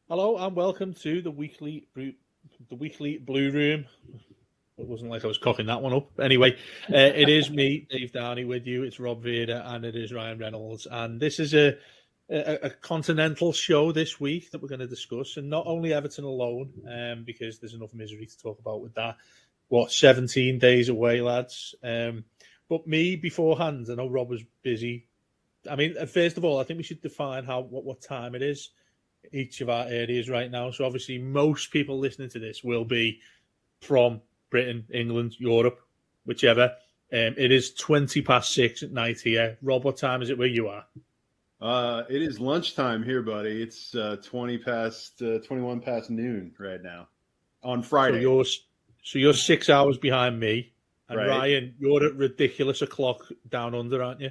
Hello and welcome to the weekly Blue Room. It wasn't like I was cocking that one up. Anyway, it is me, Dave Downey, with you. It's Rob Vader and it is Ryan Reynolds, and this is a continental show this week that we're going to discuss, and not only Everton alone, because there's enough misery to talk about with that. 17 days away, lads. But me beforehand, I know Rob was busy. I mean, first of all, I think we should define what time it is each of our areas right now. So obviously, most people listening to this will be from Britain, England, Europe, whichever. It is 20 past 6 at night here. Rob, what time is it where you are? It is lunchtime here, buddy. It's 21 past noon right now on So Friday, you're 6 hours behind me, and right? Ryan, you're at ridiculous o'clock down under, aren't you?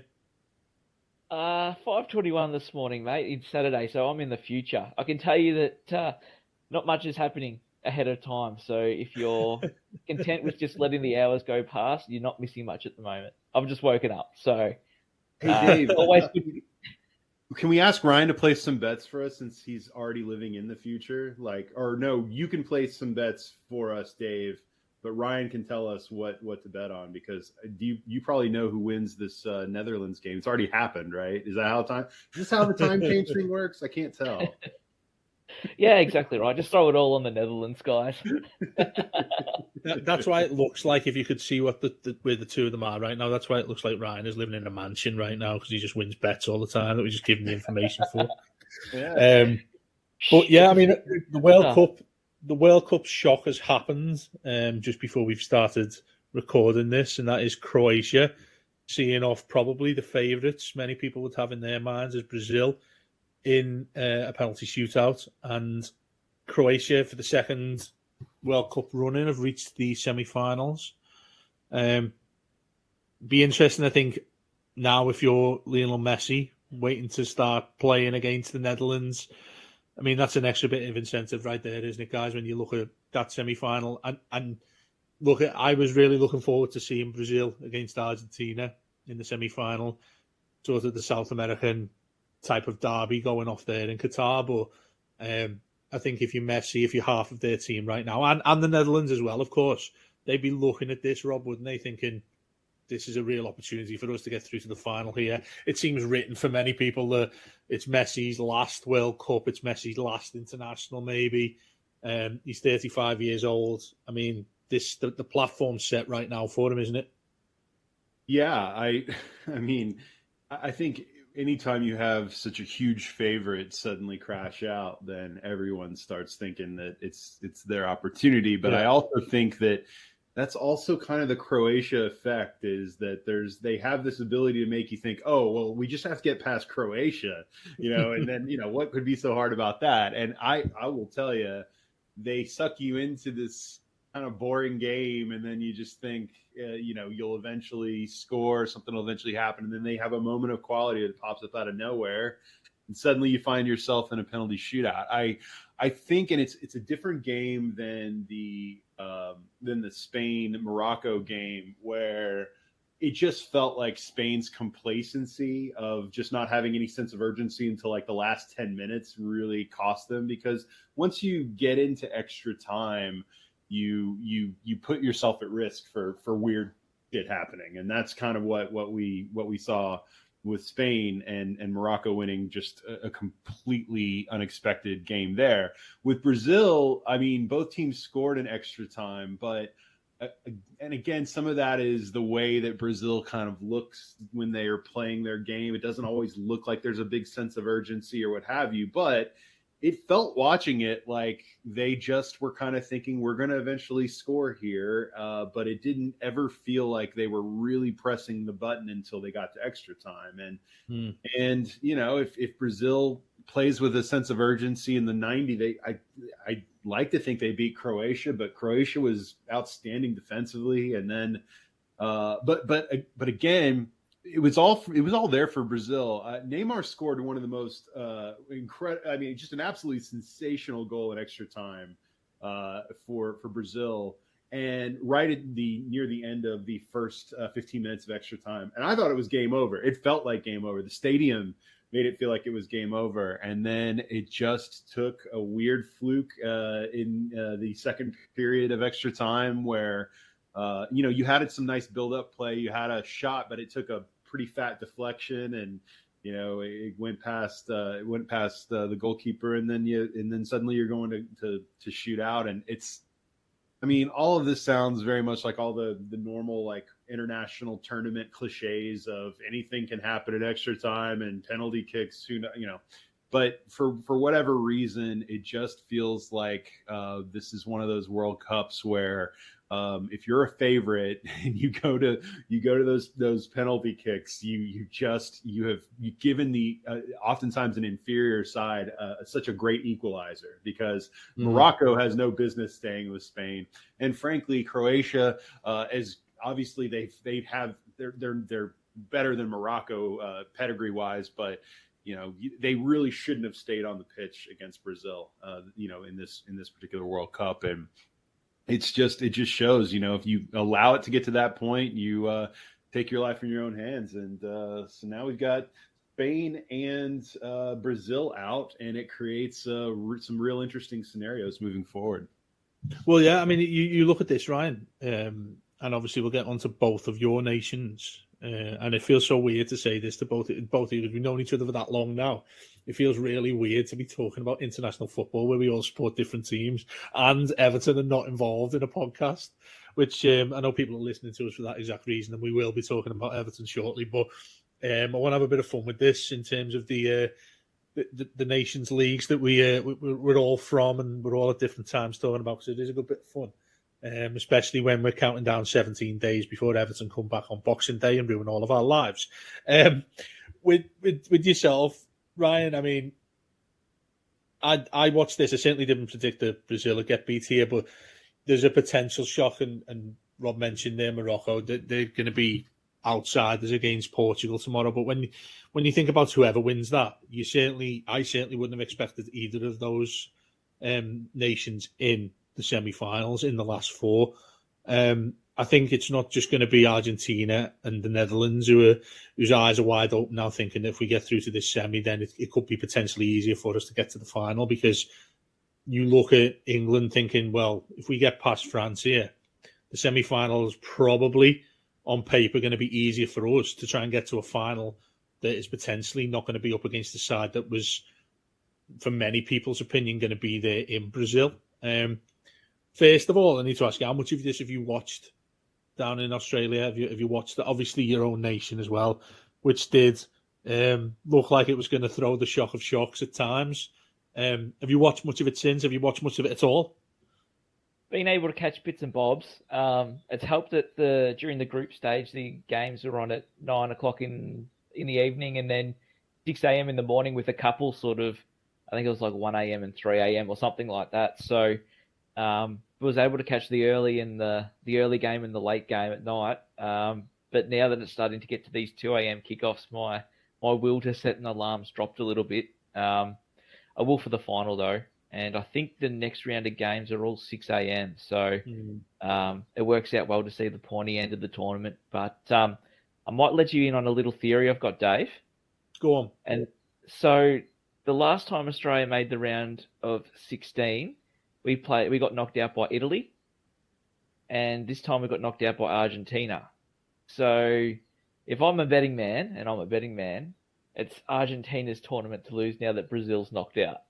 5:21 this morning, mate. It's Saturday, so I'm in the future. I can tell you that not much is happening ahead of time. So if you're content with just letting the hours go past, you're not missing much at the moment. I've just woken up, so Hey, Dave, always good. can we ask Ryan to place some bets for us since he's already living in the future? Or no, you can place some bets for us, Dave, but Ryan can tell us what to bet on because you probably know who wins this Netherlands game. It's already happened, right? Is this how the time change thing works? I can't tell. Yeah, exactly right. Just throw it all on the Netherlands, guys. That's why it looks like, if you could see where the two of them are right now, that's why it looks like Ryan is living in a mansion right now because he just wins bets all the time that we just give him the information for. Yeah. But yeah, I mean, the World Cup shock has happened just before we've started recording this, and that is Croatia seeing off probably the favourites many people would have in their minds as Brazil in a penalty shootout, and Croatia for the second World Cup running have reached the semi-finals. Be interesting, I think, now if you're Lionel Messi waiting to start playing against the Netherlands. I mean, that's an extra bit of incentive right there, isn't it, guys, when you look at that semi-final. And I was really looking forward to seeing Brazil against Argentina in the semi-final, sort of the South American type of derby going off there in Qatar. But I think if you're Messi, if you're half of their team right now, and the Netherlands as well, of course, they'd be looking at this, Rob, wouldn't they, thinking this is a real opportunity for us to get through to the final here. It seems written for many people that it's Messi's last World Cup, it's Messi's last international, maybe. He's 35 years old. I mean, the platform's set right now for him, isn't it? Yeah, I mean, I think anytime you have such a huge favorite suddenly crash out, then everyone starts thinking that it's their opportunity. But I also think that that's also kind of the Croatia effect, is that they have this ability to make you think, oh, well, we just have to get past Croatia, and then, what could be so hard about that? And I will tell you, they suck you into this kind of boring game, and then you just think, you'll eventually score, something will eventually happen, and then they have a moment of quality that pops up out of nowhere, and suddenly you find yourself in a penalty shootout. I think, and it's a different game than the Spain-Morocco game, where it just felt like Spain's complacency of just not having any sense of urgency until like the last 10 minutes really cost them, because once you get into extra time, you put yourself at risk for weird shit happening. And that's kind of what we saw with Spain, and Morocco winning just a completely unexpected game there. With Brazil, I mean, both teams scored in extra time, but and again, some of that is the way that Brazil kind of looks when they are playing their game. It doesn't always look like there's a big sense of urgency or what have you, but it felt, watching it, like they just were kind of thinking, we're going to eventually score here. But it didn't ever feel like they were really pressing the button until they got to extra time. And if Brazil plays with a sense of urgency in the 90, I like to think they beat Croatia, but Croatia was outstanding defensively. And then, but again, it was all there for Brazil. Neymar scored one of the most incredible. I mean, just an absolutely sensational goal in extra time for Brazil, and right at near the end of the first 15 minutes of extra time. And I thought it was game over. It felt like game over. The stadium made it feel like it was game over. And then it just took a weird fluke in the second period of extra time where, you had some nice build-up play. You had a shot, but it took a pretty fat deflection, and it went past the goalkeeper, and then suddenly you're going to shoot out, and all of this sounds very much like all the normal like international tournament cliches of anything can happen at extra time and penalty kicks, but for whatever reason, it just feels like this is one of those World Cups where if you're a favorite and you go to those penalty kicks, you've given the oftentimes an inferior side such a great equalizer, because Morocco has no business staying with Spain, and frankly, Croatia, as obviously they're better than Morocco pedigree wise, but they really shouldn't have stayed on the pitch against Brazil, in this particular World Cup. And it just shows, if you allow it to get to that point, you take your life in your own hands. And so now we've got Spain and Brazil out, and it creates some real interesting scenarios moving forward. Well, yeah, you look at this, Ryan, and obviously we'll get onto both of your nations. And it feels so weird to say this to both of you, because we've known each other for that long now. It feels really weird to be talking about international football where we all support different teams and Everton are not involved in a podcast, which I know people are listening to us for that exact reason, and we will be talking about Everton shortly. But I want to have a bit of fun with this in terms of the nations leagues that we're all from, and we're all at different times talking about, because it is a good bit of fun. Especially when we're counting down 17 days before Everton come back on Boxing Day and ruin all of our lives. With yourself, Ryan, I watched this. I certainly didn't predict that Brazil would get beat here, but there's a potential shock, and Rob mentioned there Morocco, that they're going to be outsiders against Portugal tomorrow. But when you think about whoever wins that, I certainly wouldn't have expected either of those nations in the semi-finals in the last four. I think it's not just going to be Argentina and the Netherlands whose eyes are wide open now, thinking if we get through to this semi, then it could be potentially easier for us to get to the final, because you look at England thinking, well, if we get past France here, the semi-final is probably on paper going to be easier for us to try and get to a final that is potentially not going to be up against the side that was, for many people's opinion, going to be there in Brazil. First of all, I need to ask you, how much of this have you watched down in Australia? Have you watched, obviously, your own nation as well, which did look like it was going to throw the shock of shocks at times. Have you watched much of it since? Have you watched much of it at all? Being able to catch bits and bobs. It's helped that during the group stage, the games are on at 9 o'clock in the evening, and then 6 a.m. in the morning with a couple sort of, I think it was like 1 a.m. and 3 a.m. or something like that. So was able to catch the early game and the late game at night. But now that it's starting to get to these 2 a.m. kickoffs, my will to set an alarm's dropped a little bit. I will for the final though, and I think the next round of games are all 6 a.m. So it works out well to see the pointy end of the tournament. But I might let you in on a little theory I've got, Dave. Go on. And so the last time Australia made the round of 16, we got knocked out by Italy, and this time we got knocked out by Argentina. So if I'm a betting man, and I'm a betting man, it's Argentina's tournament to lose now that Brazil's knocked out.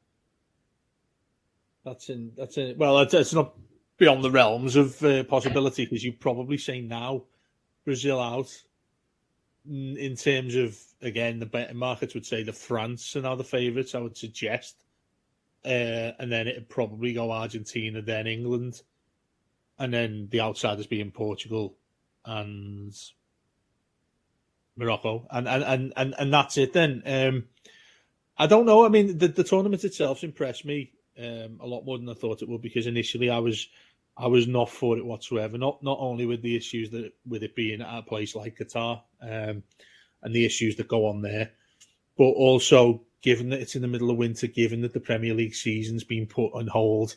It's not beyond the realms of possibility, because you probably say now Brazil out. In terms of, again, the betting markets would say the France are now the favourites, I would suggest. And then it'd probably go Argentina, then England, and then the outsiders being Portugal and Morocco, and that's it then. I don't know. The tournament itself's impressed me a lot more than I thought it would, because initially I was not for it whatsoever. Not only with the issues that with it being at a place like Qatar, and the issues that go on there, but also given that it's in the middle of winter, given that the Premier League season's been put on hold,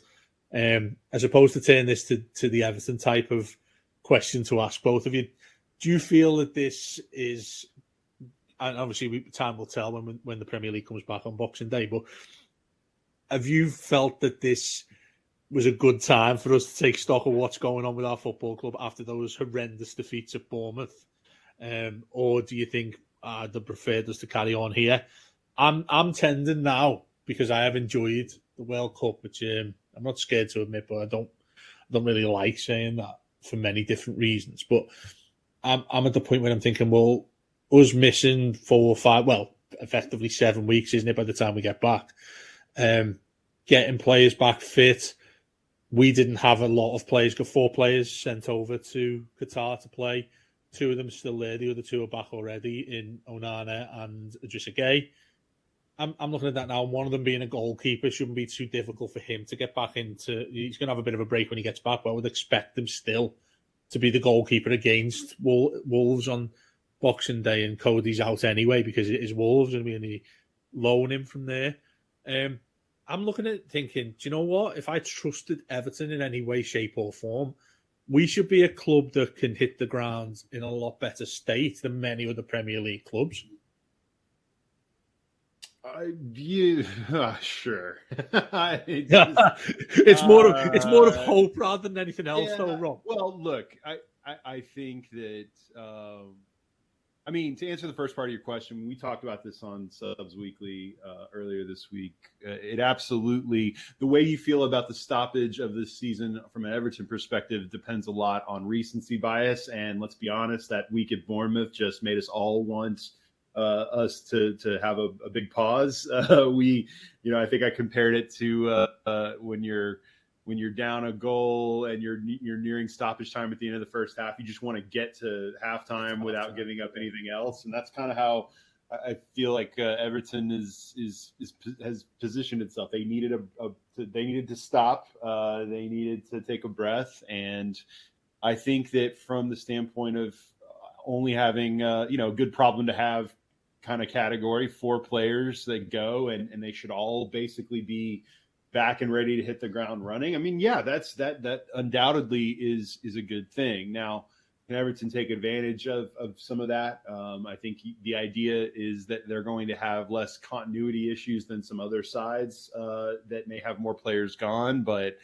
as opposed to turn this to the Everton type of question to ask both of you, do you feel that this is and obviously time will tell when the Premier League comes back on Boxing Day, but have you felt that this was a good time for us to take stock of what's going on with our football club after those horrendous defeats at Bournemouth? Or do you think they preferred us to carry on here? I'm tending now, because I have enjoyed the World Cup, which I'm not scared to admit, but I don't really like saying that for many different reasons. But I'm at the point where I'm thinking, well, us missing 4 or 5, well, effectively 7 weeks, isn't it, by the time we get back? Getting players back fit. We didn't have a lot of players. Got 4 players sent over to Qatar to play. 2 of them are still there. The other 2 are back already in Onana and Idrissa Gueye. I'm looking at that now. One of them being a goalkeeper shouldn't be too difficult for him to get back into. He's going to have a bit of a break when he gets back, but I would expect him still to be the goalkeeper against Wolves on Boxing Day, and Cody's out anyway because it is Wolves and we loan him from there. I'm looking at it thinking, do you know what? If I trusted Everton in any way, shape or form, we should be a club that can hit the ground in a lot better state than many other Premier League clubs. Sure. It's more of hope rather than anything else, though, Rob. Well, look, I think that to answer the first part of your question, we talked about this on Subs Weekly earlier this week. It absolutely, the way you feel about the stoppage of this season from an Everton perspective depends a lot on recency bias. And let's be honest, that week at Bournemouth just made us all want us to have a big pause. I think I compared it to when you're down a goal and you're nearing stoppage time at the end of the first half, you just want to get to halftime without giving up anything else. And that's kind of how I feel like Everton has positioned itself. They needed they needed to stop. They needed to take a breath. And I think that from the standpoint of only having a good problem to have kind of category, 4 players that go and they should all basically be back and ready to hit the ground running. I mean, yeah, that undoubtedly is a good thing. Now, can Everton take advantage of some of that? I think the idea is that they're going to have less continuity issues than some other sides that may have more players gone, but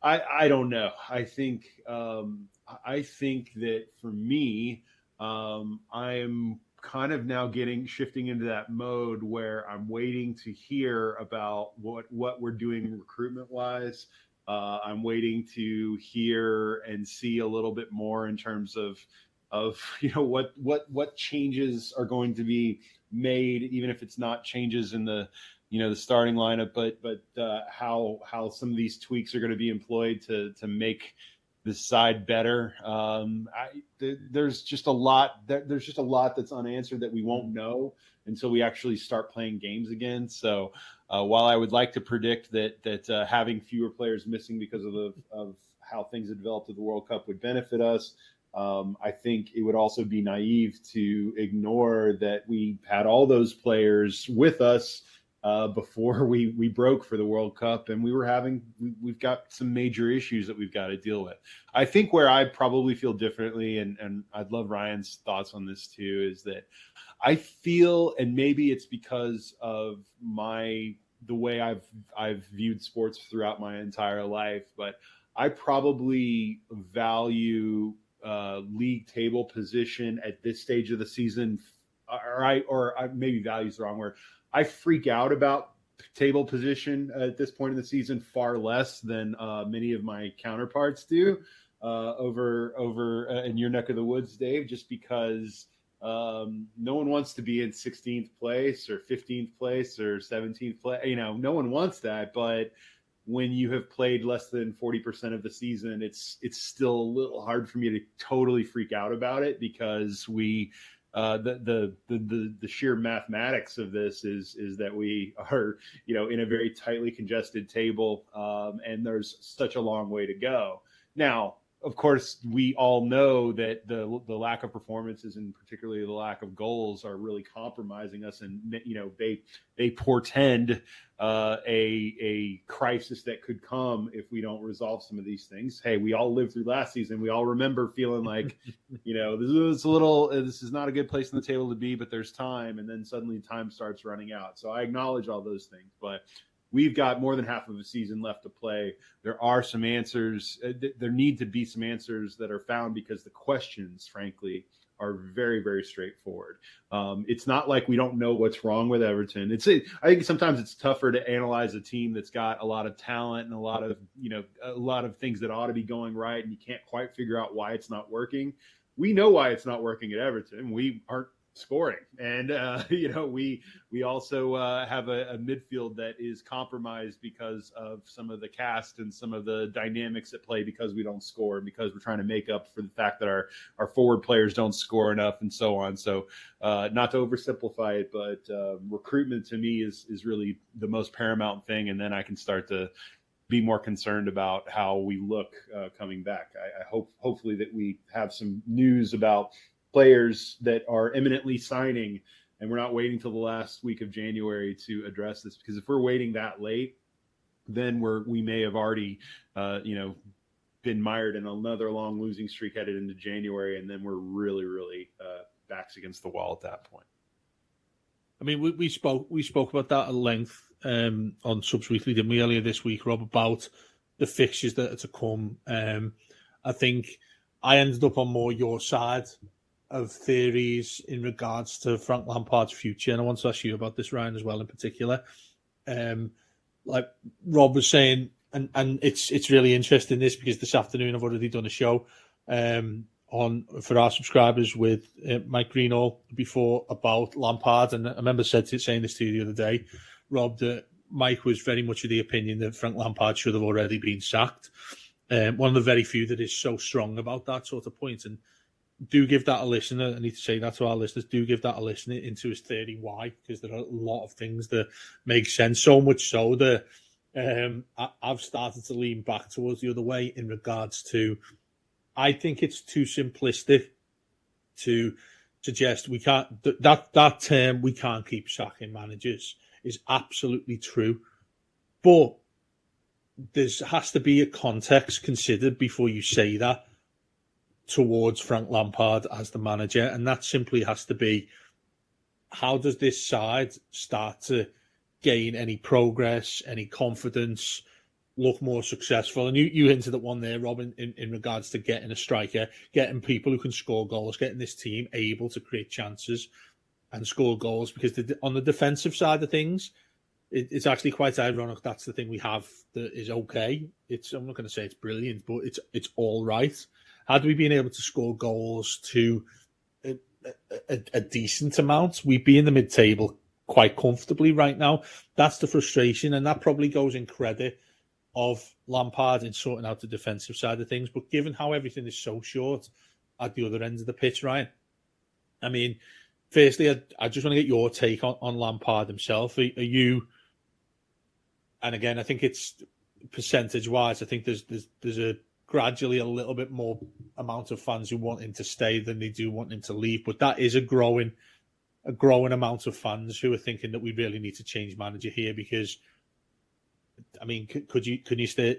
I don't know. I think that for me, I'm kind of now shifting into that mode where I'm waiting to hear about what we're doing recruitment wise. I'm waiting to hear and see a little bit more in terms of what changes are going to be made, even if it's not changes in the starting lineup, but how some of these tweaks are going to be employed to make the side better. There's just a lot that's unanswered that we won't know until we actually start playing games again. So while I would like to predict that having fewer players missing because of how things have developed at the World Cup would benefit us, I think it would also be naive to ignore that we had all those players with us before we broke for the World Cup, and we've got some major issues that we've got to deal with. I think where I probably feel differently, and I'd love Ryan's thoughts on this too, is that I feel, and maybe it's because of the way I've viewed sports throughout my entire life, but I probably value league table position at this stage of the season, or maybe value is the wrong word. I freak out about table position at this point in the season far less than many of my counterparts do over in your neck of the woods, Dave, just because no one wants to be in 16th place or 15th place or 17th place. No one wants that. But when you have played less than 40% of the season, it's still a little hard for me to totally freak out about it, because the sheer mathematics of this is that we are, in a very tightly congested table, and there's such a long way to go. Now, of course, we all know that the lack of performances, and particularly the lack of goals, are really compromising us, and they portend a crisis that could come if we don't resolve some of these things. Hey, we all lived through last season. We all remember feeling like, this is not a good place on the table to be, but there's time. And then suddenly time starts running out. So I acknowledge all those things, but we've got more than half of a season left to play. There are some answers. There need to be some answers that are found because the questions, frankly, are very, very straightforward. It's not like we don't know what's wrong with Everton. I think sometimes it's tougher to analyze a team that's got a lot of talent and a lot of things that ought to be going right, and you can't quite figure out why it's not working. We know why it's not working at Everton. We aren't scoring, and we also have a midfield that is compromised because of some of the cast and some of the dynamics at play because we don't score and because we're trying to make up for the fact that our forward players don't score enough and so on. So not to oversimplify it, but recruitment to me is really the most paramount thing, and then I can start to be more concerned about how we look coming back. I hopefully that we have some news about players that are imminently signing, and we're not waiting till the last week of January to address this, because if we're waiting that late, then we may have already been mired in another long losing streak headed into January, and then we're really backs against the wall at that point. I mean, we spoke about that at length on Subs Weekly, didn't we, earlier this week, Rob, about the fixtures that are to come. I think I ended up on more your side of theories in regards to Frank Lampard's future, and I want to ask you about this, Ryan, as well, in particular. Like Rob was saying, and it's really interesting this, because this afternoon I've already done a show for our subscribers with Mike Greenall before about Lampard, and I remember saying this to you the other day, Rob, that Mike was very much of the opinion that Frank Lampard should have already been sacked. One of the very few that is so strong about that sort of point, and do give that a listen. I need to say that to our listeners. Do give that a listen into his theory why, because there are a lot of things that make sense. So much so that I've started to lean back towards the other way in regards to, I think it's too simplistic to suggest we can't, that term, we can't keep sacking managers, is absolutely true. But there has to be a context considered before you say that towards Frank Lampard as the manager, and that simply has to be, how does this side start to gain any progress, any confidence, look more successful? And you hinted at one there, Robin, in regards to getting a striker, getting people who can score goals, getting this team able to create chances and score goals, because on the defensive side of things, it's actually quite ironic. That's the thing we have that is okay. I'm not going to say it's brilliant, but it's all right. Had we been able to score goals to a decent amount, we'd be in the mid-table quite comfortably right now. That's the frustration, and that probably goes in credit of Lampard in sorting out the defensive side of things. But given how everything is so short at the other end of the pitch, Ryan, I mean, firstly, I just want to get your take on Lampard himself. Are you, and again, I think it's percentage-wise, I think there's a gradually a little bit more amount of fans who want him to stay than they do want him to leave. But that is a growing amount of fans who are thinking that we really need to change manager here, because, I mean, can you stare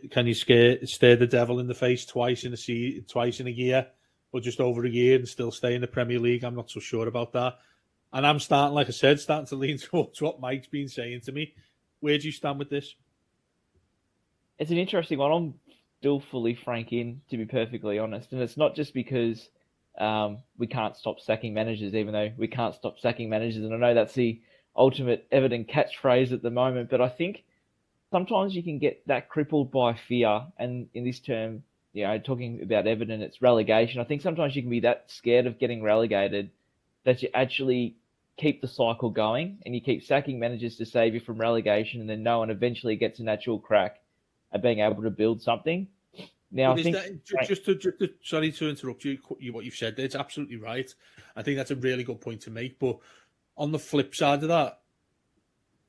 the devil in the face twice in a year, or just over a year, and still stay in the Premier League? I'm not so sure about that. And I'm starting to lean towards what Mike's been saying to me. Where do you stand with this? It's an interesting one. I'm still fully Frank in, to be perfectly honest. And it's not just because we can't stop sacking managers, even though we can't stop sacking managers. And I know that's the ultimate Everton catchphrase at the moment, but I think sometimes you can get that crippled by fear. And in this term, talking about Everton, it's relegation. I think sometimes you can be that scared of getting relegated that you actually keep the cycle going and you keep sacking managers to save you from relegation, and then no one eventually gets a natural crack at being able to build something. Now, I think sorry to interrupt you. What you've said there, it's absolutely right. I think that's a really good point to make. But on the flip side of that,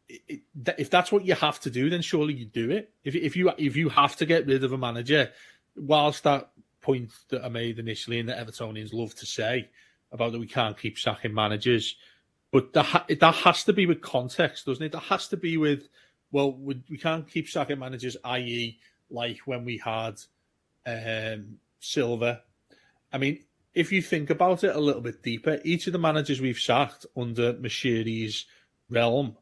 if that's what you have to do, then surely you do it. If you have to get rid of a manager, whilst that point that I made initially, and that Evertonians love to say about that we can't keep sacking managers, but that has to be with context, doesn't it? That has to be with well, we can't keep sacking managers, i.e., like when we had Silver. I mean, if you think about it a little bit deeper, each of the managers we've sacked under Mashiri's realm,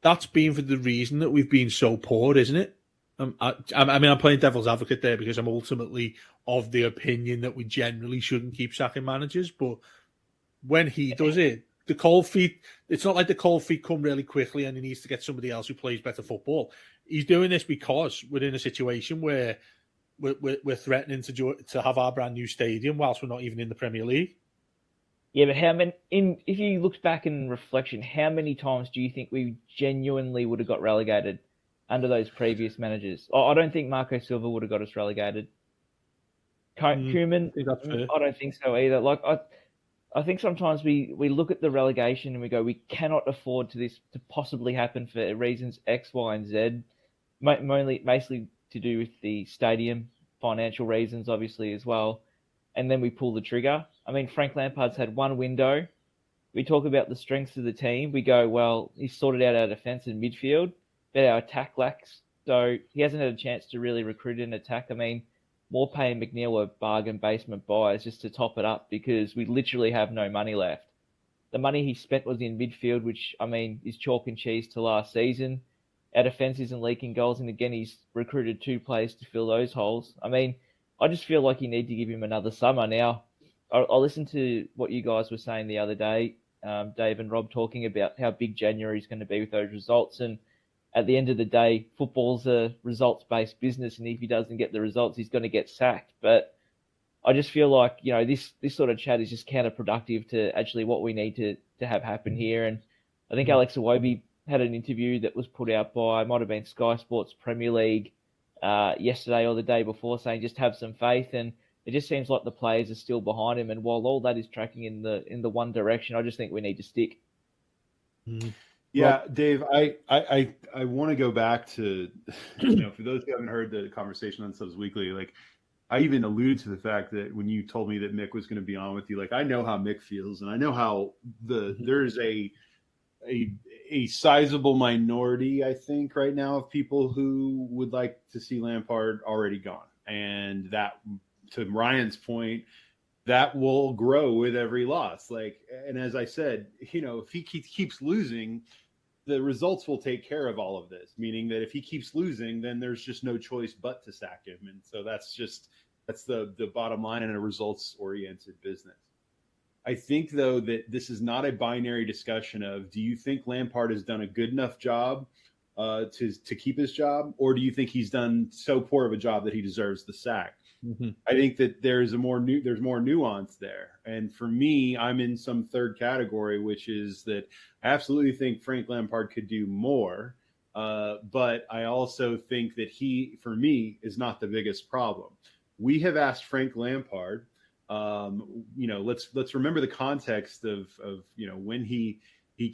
that's been for the reason that we've been so poor, isn't it? I mean, I'm playing devil's advocate there because I'm ultimately of the opinion that we generally shouldn't keep sacking managers. But when he does it, the cold feet, it's not like the cold feet come really quickly and he needs to get somebody else who plays better football. He's doing this because we're in a situation where we're threatening to have our brand new stadium whilst we're not even in the Premier League. Yeah, but how many? If you look back in reflection, how many times do you think we genuinely would have got relegated under those previous managers? I don't think Marco Silva would have got us relegated. Koeman, I don't think so either. Like I think sometimes we look at the relegation and we go, we cannot afford to possibly happen for reasons X, Y, and Z. Mostly to do with the stadium, financial reasons, obviously, as well. And then we pull the trigger. I mean, Frank Lampard's had one window. We talk about the strengths of the team. We go, well, he's sorted out our defence and midfield, but our attack lacks. So he hasn't had a chance to really recruit an attack. I mean, Morpay and McNeil were bargain basement buys just to top it up because we literally have no money left. The money he spent was in midfield, which, I mean, is chalk and cheese to last season. Our defence isn't leaking goals, and again, he's recruited 2 players to fill those holes. I mean, I just feel like you need to give him another summer. Now, I listened to what you guys were saying the other day, Dave and Rob, talking about how big January is going to be with those results. And at the end of the day, football's a results-based business, and if he doesn't get the results, he's going to get sacked. But I just feel like, you know, this sort of chat is just counterproductive to actually what we need to have happen here. And I think Alex Iwobi had an interview that was put out by, might have been Sky Sports Premier League yesterday or the day before, saying just have some faith. And it just seems like the players are still behind him. And while all that is tracking in the one direction, I just think we need to stick. Yeah, Dave, I want to go back to, you know, for those who haven't heard the conversation on Subs Weekly, like I even alluded to the fact that when you told me that Mick was going to be on with you, like I know how Mick feels, and I know how there's a sizable minority, I think, right now of people who would like to see Lampard already gone. And that, to Ryan's point, that will grow with every loss. Like, and as I said, you know, if he keeps losing, the results will take care of all of this, meaning that if he keeps losing, then there's just no choice but to sack him. And so that's the bottom line in a results-oriented business. I think, though, that this is not a binary discussion of, do you think Lampard has done a good enough job to keep his job, or do you think he's done so poor of a job that he deserves the sack? Mm-hmm. I think that there's more nuance there. And for me, I'm in some third category, which is that I absolutely think Frank Lampard could do more. But I also think that he, for me, is not the biggest problem. We have asked Frank Lampard, you know, let's remember the context of you know, when he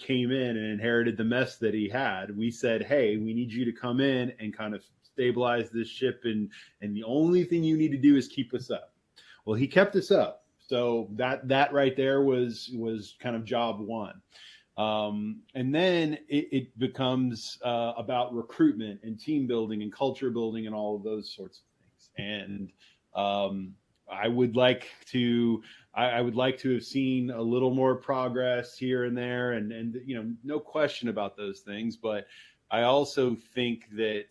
came in and inherited the mess that he had. We said, hey, we need you to come in and kind of stabilize this ship, and the only thing you need to do is keep us up. Well, he kept us up, so that right there was kind of job one. And then it becomes about recruitment and team building and culture building and all of those sorts of things. And I would like to have seen a little more progress here and there, and you know, no question about those things. But I also think that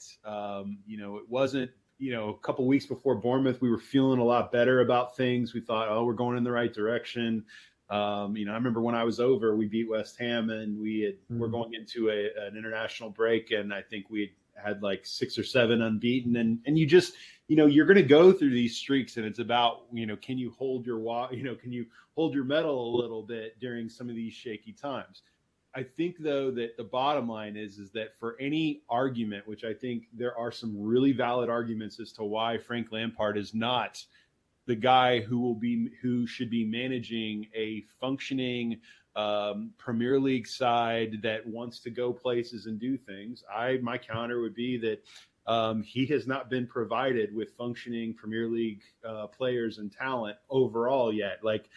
you know, it wasn't, you know, a couple weeks before Bournemouth, we were feeling a lot better about things. We thought, oh, we're going in the right direction. You know, I remember when I was over, we beat West Ham, and we're going into an international break, and I think we had like 6 or 7 unbeaten, and you just, you know, you're going to go through these streaks, and it's about, you know, can you hold your medal a little bit during some of these shaky times. I think, though, that the bottom line is that for any argument, which I think there are some really valid arguments as to why Frank Lampard is not the guy who should be managing a functioning Premier League side that wants to go places and do things, my counter would be that he has not been provided with functioning Premier League players and talent overall yet. Like,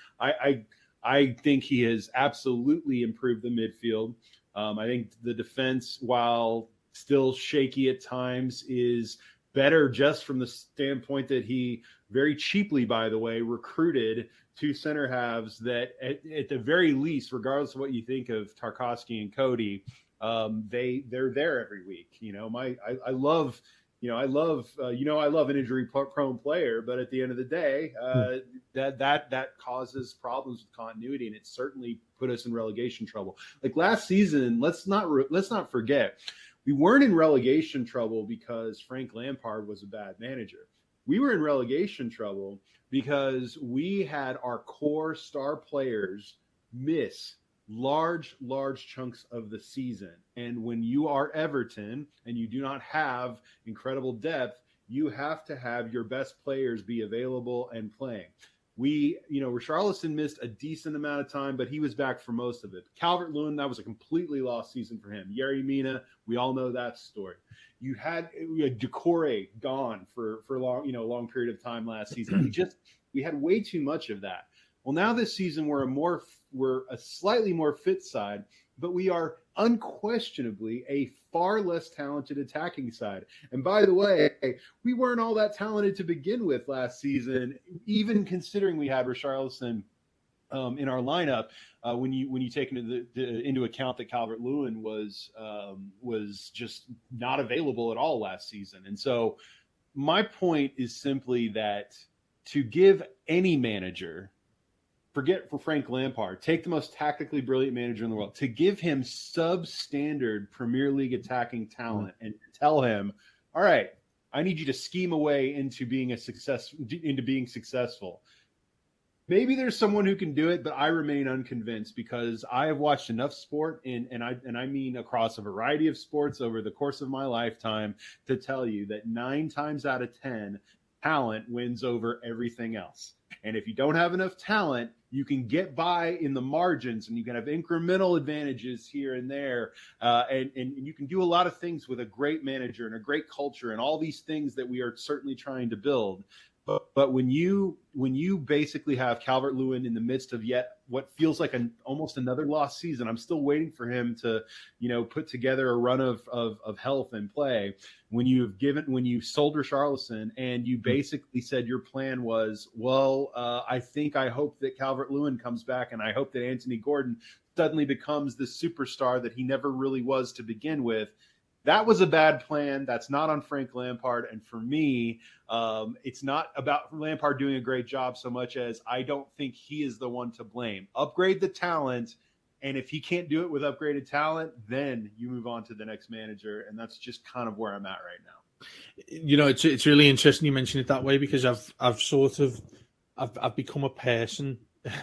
I think he has absolutely improved the midfield. I think the defense, while still shaky at times, is better just from the standpoint that he very cheaply, by the way, recruited two center halves that at the very least, regardless of what you think of Tarkovsky and Cody, they're there every week. I love an injury prone player, but at the end of the day, that causes problems with continuity, and it certainly put us in relegation trouble. Like last season, let's not forget, we weren't in relegation trouble because Frank Lampard was a bad manager. We were in relegation trouble because we had our core star players miss large chunks of the season. And when you are Everton and you do not have incredible depth, you have to have your best players be available and playing. Richarlison missed a decent amount of time, but he was back for most of it. Calvert-Lewin, that was a completely lost season for him. Yerry Mina, we all know that story. You had Decore gone for a long period of time last season. We had way too much of that. Well, now this season we're a slightly more fit side, but we are unquestionably a far less talented attacking side. And by the way, we weren't all that talented to begin with last season, even considering we had Richarlison in our lineup. When you take into account that Calvert-Lewin was just not available at all last season. And so my point is simply that to give any manager, forget for Frank Lampard, take the most tactically brilliant manager in the world, to give him substandard Premier League attacking talent and tell him, all right, I need you to scheme away into being successful. Maybe there's someone who can do it, but I remain unconvinced because I have watched enough sport, and I mean across a variety of sports over the course of my lifetime, to tell you that 9 times out of 10, talent wins over everything else. And if you don't have enough talent, you can get by in the margins, and you can have incremental advantages here and there. And you can do a lot of things with a great manager and a great culture and all these things that we are certainly trying to build. But when you basically have Calvert-Lewin in the midst of yet what feels like almost another lost season, I'm still waiting for him to, put together a run of health and play. When you sold Richarlison and you basically said your plan was, I hope that Calvert-Lewin comes back, and I hope that Anthony Gordon suddenly becomes the superstar that he never really was to begin with. That was a bad plan. That's not on Frank Lampard. And for me, it's not about Lampard doing a great job so much as I don't think he is the one to blame. Upgrade the talent. And if he can't do it with upgraded talent, then you move on to the next manager. And that's just kind of where I'm at right now. It's really interesting you mention it that way, because I've become a person,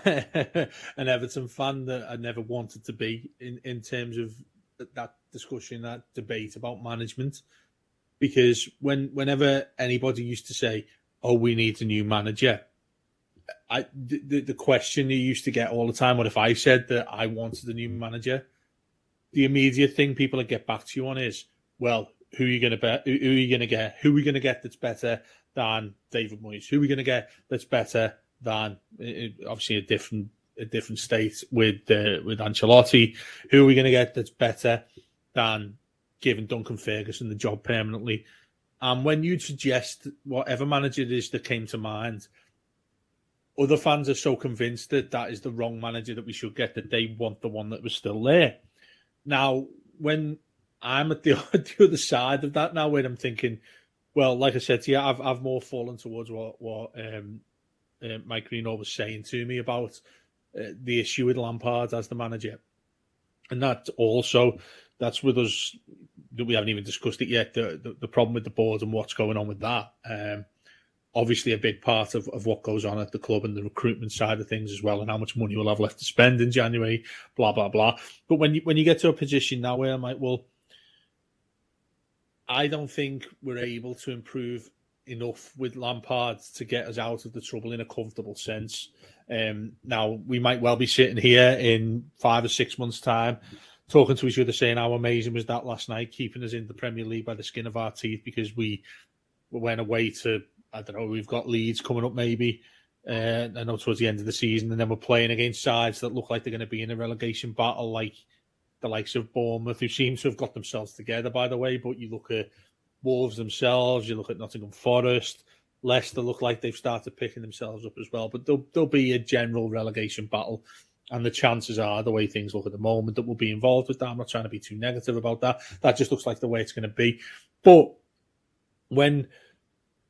an Everton fan that I never wanted to be in terms of that discussion, that debate about management. Because whenever anybody used to say, "Oh, we need a new manager," the question you used to get all the time, what if I said that I wanted a new manager? The immediate thing people would get back to you on is, well, who are you going to bet? Who are you going to get? Who are we going to get that's better than David Moyes? Who are we going to get that's better than obviously a different state with Ancelotti? Who are we going to get that's better than giving Duncan Ferguson the job permanently? And when you suggest whatever manager it is that came to mind, other fans are so convinced that that is the wrong manager that we should get, that they want the one that was still there. Now, when I'm at the other side of that now, when I'm thinking, well, like I said to you, I've more fallen towards what Mike Greenall was saying to me about the issue with Lampard as the manager. And that's with us, that we haven't even discussed it yet, the problem with the board and what's going on with that. Obviously a big part of what goes on at the club and the recruitment side of things as well, and how much money we'll have left to spend in January, blah, blah, blah. But when you get to a position now where I'm like, well, I don't think we're able to improve enough with Lampard to get us out of the trouble in a comfortable sense. Now, we might well be sitting here in 5 or 6 months' time talking to each other saying how amazing was that last night, keeping us in the Premier League by the skin of our teeth because we went away to, I don't know, we've got Leeds coming up maybe, I know towards the end of the season, and then we're playing against sides that look like they're going to be in a relegation battle. Like, the likes of Bournemouth, who seem to have got themselves together, by the way, but you look at Wolves themselves, you look at Nottingham Forest, Leicester look like they've started picking themselves up as well. But there'll be a general relegation battle. And the chances are, the way things look at the moment, that we'll be involved with that. I'm not trying to be too negative about that. That just looks like the way it's going to be. But when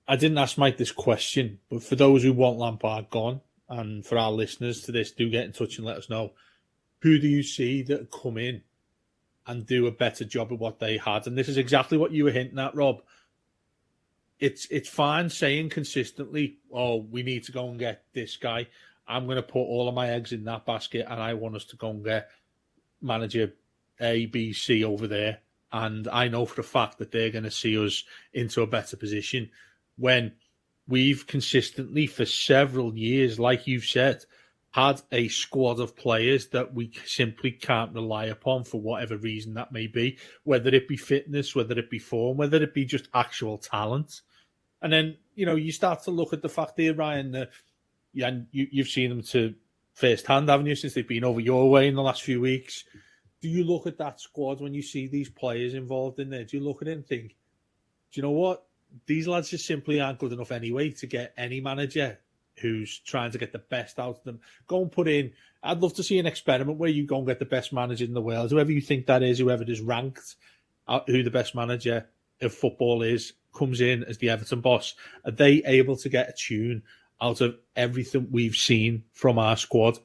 I didn't ask Mike this question, but for those who want Lampard gone, and for our listeners to this, do get in touch and let us know, who do you see that come in and do a better job of what they had? And this is exactly what you were hinting at, Rob. It's fine saying consistently, oh, we need to go and get this guy. I'm going to put all of my eggs in that basket, and I want us to go and get manager A, B, C over there. And I know for a fact that they're going to see us into a better position when we've consistently, for several years, like you've said, had a squad of players that we simply can't rely upon for whatever reason that may be, whether it be fitness, whether it be form, whether it be just actual talent. And then, you start to look at the fact there, Ryan, that you've seen them to firsthand, haven't you, since they've been over your way in the last few weeks. Do you look at that squad when you see these players involved in there? Do you look at it and think, do you know what? These lads just simply aren't good enough anyway to get any manager who's trying to get the best out of them. Go and put in, I'd love to see an experiment where you go and get the best manager in the world, whoever you think that is, whoever it is ranked, who the best manager of football is, comes in as the Everton boss. Are they able to get a tune out of everything we've seen from our squad?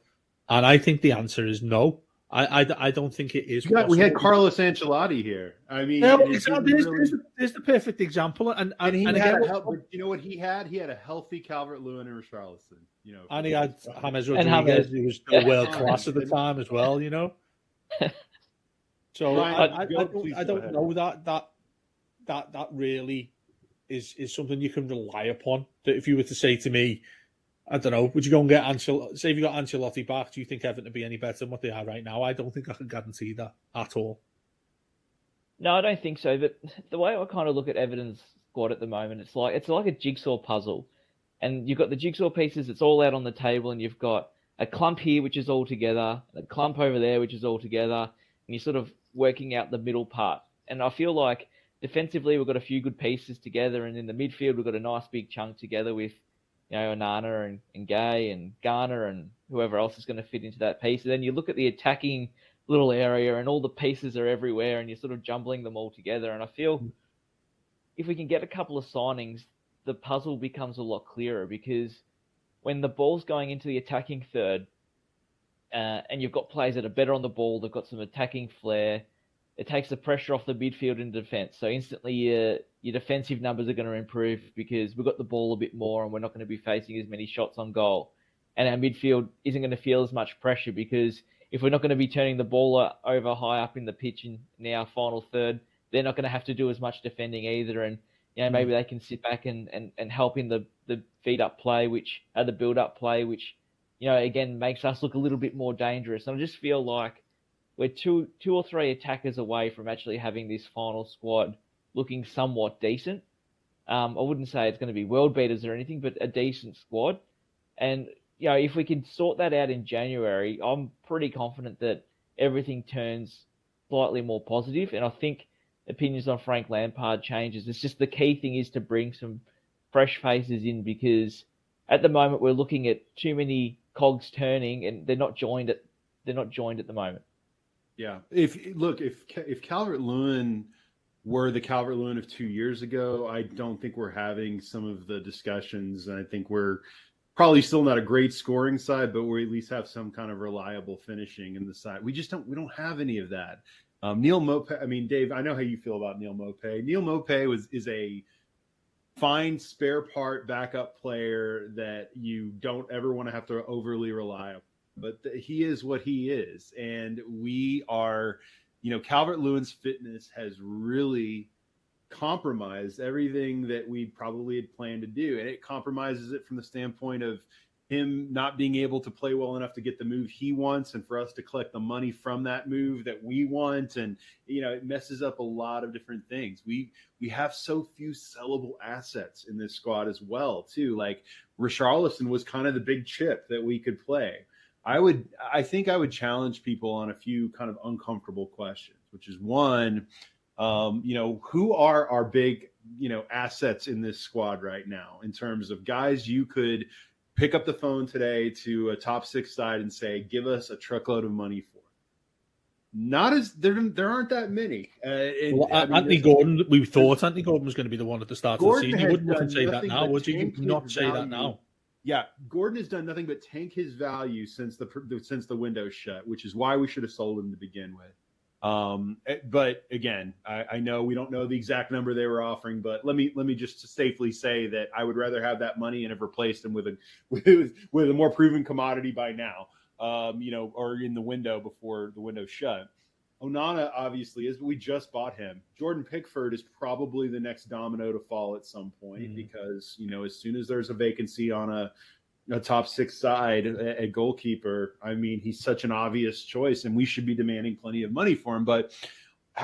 And I think the answer is no. I don't think it is possible. We had Carlos Ancelotti here. I mean, there's the perfect example. And he and had again, but you know what he had? He had a healthy Calvert-Lewin and Richarlison. And he had James Rodriguez, who was still world class at the time as well. So Ryan, I don't know that really is something you can rely upon. That if you were to say to me, I don't know, would you go and get Ancelotti? Say if you got Ancelotti back, do you think Everton would be any better than what they are right now? I don't think I can guarantee that at all. No, I don't think so. But the way I kind of look at Everton's squad at the moment, it's like a jigsaw puzzle, and you've got the jigsaw pieces. It's all out on the table, and you've got a clump here which is all together, a clump over there which is all together, and you're sort of working out the middle part. And I feel like defensively we've got a few good pieces together, and in the midfield we've got a nice big chunk together with Onana and Gay and Garner and whoever else is going to fit into that piece. And then you look at the attacking little area and all the pieces are everywhere and you're sort of jumbling them all together. And I feel if we can get a couple of signings, the puzzle becomes a lot clearer, because when the ball's going into the attacking third and you've got players that are better on the ball, they've got some attacking flair, it takes the pressure off the midfield and defence. So instantly your defensive numbers are going to improve because we've got the ball a bit more and we're not going to be facing as many shots on goal. And our midfield isn't going to feel as much pressure, because if we're not going to be turning the ball over high up in the pitch in our final third, they're not going to have to do as much defending either. And maybe they can sit back and help in the feed up play, the build up play, which again makes us look a little bit more dangerous. And I just feel like we're two or three attackers away from actually having this final squad looking somewhat decent. I wouldn't say it's going to be world beaters or anything, but a decent squad. And, if we can sort that out in January, I'm pretty confident that everything turns slightly more positive. And I think opinions on Frank Lampard changes. It's just the key thing is to bring some fresh faces in, because at the moment we're looking at too many cogs turning and they're not joined at the moment. Yeah. If Calvert-Lewin were the Calvert-Lewin of 2 years ago, I don't think we're having some of the discussions. And I think we're probably still not a great scoring side, but we at least have some kind of reliable finishing in the side. We don't have any of that. Neil Maupay, I mean, Dave, I know how you feel about Neil Maupay. Neil Maupay is a fine spare part backup player that you don't ever want to have to overly rely on. But he is what he is. And we are, Calvert-Lewin's fitness has really compromised everything that we probably had planned to do. And it compromises it from the standpoint of him not being able to play well enough to get the move he wants and for us to collect the money from that move that we want. And, it messes up a lot of different things. We have so few sellable assets in this squad as well, too. Like Richarlison was kind of the big chip that we could play. I think I would challenge people on a few kind of uncomfortable questions, which is one, who are our big, assets in this squad right now in terms of guys you could pick up the phone today to a top 6 side and say, give us a truckload of money for. Not as there aren't that many. Anthony Gordon, we thought Anthony Gordon was going to be the one at the start of the season. You wouldn't often say that now, would you? You would not say that now. Yeah, Gordon has done nothing but tank his value since the window's shut, which is why we should have sold him to begin with. But again, I know we don't know the exact number they were offering, but let me just safely say that I would rather have that money and have replaced him with a more proven commodity by now. Or in the window before the window shut. Onana obviously is, but we just bought him. Jordan Pickford is probably the next domino to fall at some point because, as soon as there's a vacancy on a top 6 side, a goalkeeper, I mean, he's such an obvious choice and we should be demanding plenty of money for him. But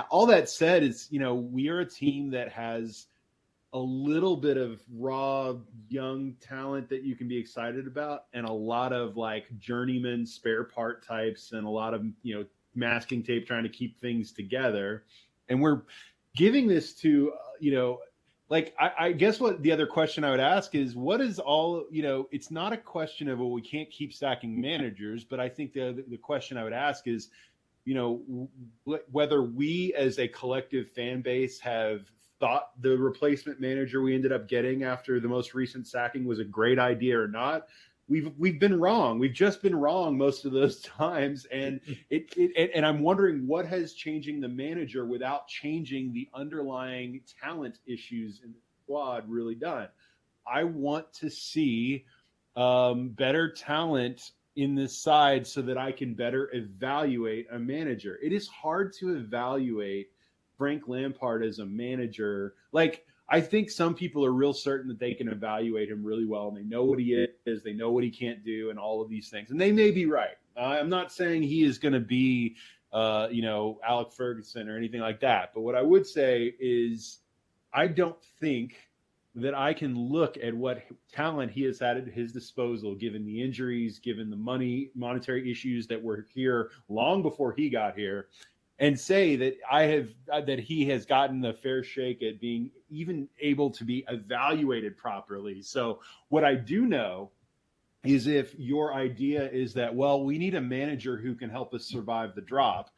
all that said is, we are a team that has a little bit of raw young talent that you can be excited about and a lot of like journeyman spare part types and a lot of, masking tape trying to keep things together. And we're giving this to, I guess what the other question I would ask is what is all, it's not a question of, well, we can't keep sacking managers, but I think the question I would ask is, whether we as a collective fan base have thought the replacement manager we ended up getting after the most recent sacking was a great idea or not. We've been wrong. We've just been wrong most of those times. And and I'm wondering what has changing the manager without changing the underlying talent issues in the squad really done. I want to see better talent in this side so that I can better evaluate a manager. It is hard to evaluate Frank Lampard as a manager. Like, I think some people are real certain that they can evaluate him really well and they know what he is, they know what he can't do and all of these things. And they may be right. I'm not saying he is going to be, Alec Ferguson or anything like that. But what I would say is I don't think that I can look at what talent he has had at his disposal, given the injuries, given the monetary issues that were here long before he got here, and say that he has gotten a fair shake at being even able to be evaluated properly. So what I do know is if your idea is that, well, we need a manager who can help us survive the drop,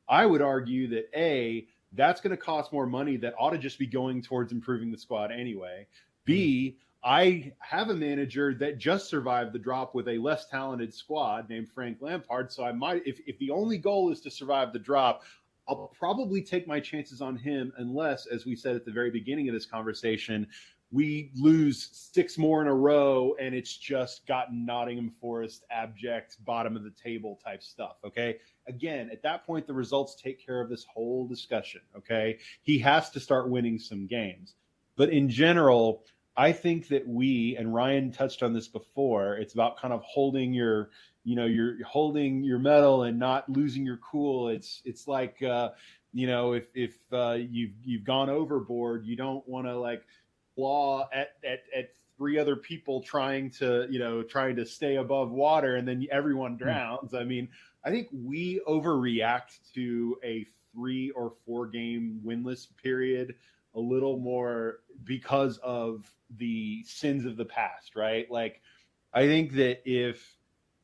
I would argue that that's going to cost more money that ought to just be going towards improving the squad anyway. B, I have a manager that just survived the drop with a less talented squad named Frank Lampard. So I might, if the only goal is to survive the drop, I'll probably take my chances on him unless, as we said at the very beginning of this conversation, we lose 6 more in a row and it's just gotten Nottingham Forest abject bottom of the table type stuff. Okay. Again, at that point, the results take care of this whole discussion. Okay. He has to start winning some games. But in general, I think that and Ryan touched on this before, it's about kind of holding you're holding your medal and not losing your cool. It's like, if you've gone overboard, you don't want to like claw at 3 other people trying to stay above water and then everyone drowns. I mean, I think we overreact to a 3 or 4 game winless period a little more because of the sins of the past, right? Like, I think that if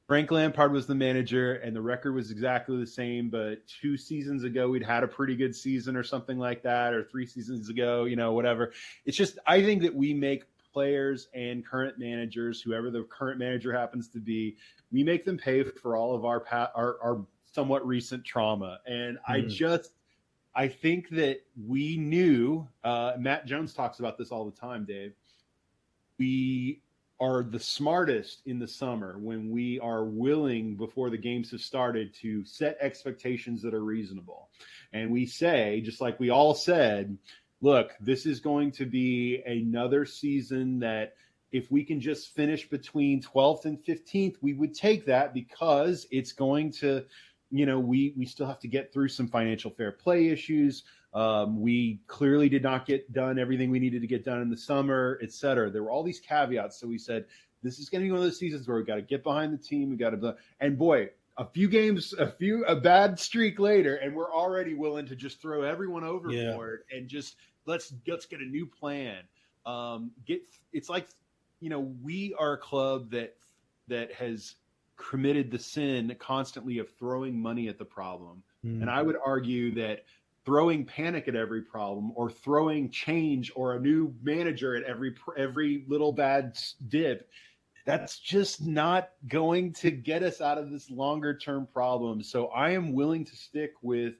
Frank Lampard was the manager and the record was exactly the same, but 2 seasons ago we'd had a pretty good season or something like that, or 3 seasons ago, whatever. It's just, I think that we make players and current managers, whoever the current manager happens to be, we make them pay for all of our somewhat recent trauma. And I think that we knew, Matt Jones talks about this all the time, Dave, we are the smartest in the summer when we are willing, before the games have started, to set expectations that are reasonable. And we say, just like we all said, look, this is going to be another season that if we can just finish between 12th and 15th, we would take that because it's going to we still have to get through some financial fair play issues. We clearly did not get done everything we needed to get done in the summer, et cetera. There were all these caveats. So we said, this is going to be one of those seasons where we got to get behind the team. We got to, and boy, a bad streak later, and we're already willing to just throw everyone overboard and just let's get a new plan. It's like, we are a club that has committed the sin constantly of throwing money at the problem. And I would argue that throwing panic at every problem, or throwing change or a new manager at every little bad dip, that's just not going to get us out of this longer term problem. So I am willing to stick with,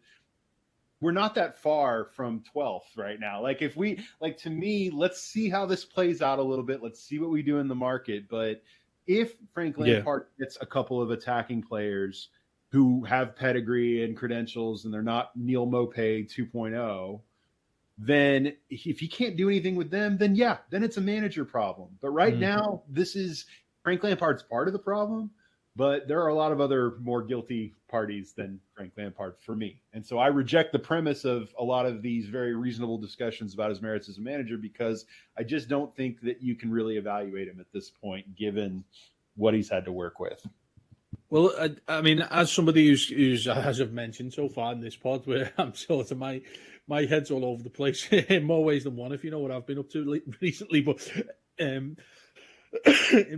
we're not that far from 12th right now. To me, let's see how this plays out a little bit. Let's see what we do in the market. But if Frank Lampard gets a couple of attacking players who have pedigree and credentials, and they're not Neil Maupay 2.0, then if he can't do anything with them, then it's a manager problem. But right now, this is Frank Lampard's part of the problem, but there are a lot of other more guilty parties than Frank Lampard for me. And so I reject the premise of a lot of these very reasonable discussions about his merits as a manager, because I just don't think that you can really evaluate him at this point, given what he's had to work with. Well, I mean, as somebody who's, as I've mentioned so far in this pod, where I'm sort of my head's all over the place in more ways than one, if you know what I've been up to recently. But in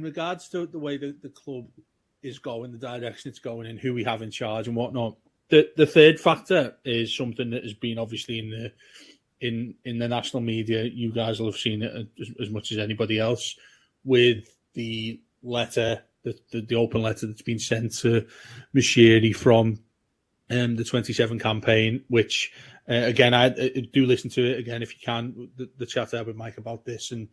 regards to the way that the club is going, the direction it's going in, who we have in charge and whatnot, the third factor is something that has been obviously in the national media. You guys will have seen it as much as anybody else, with the letter, the open letter that's been sent to Moshiri from the 27 campaign, which again, I do listen to it again if you can, the chat I had with Mike about this and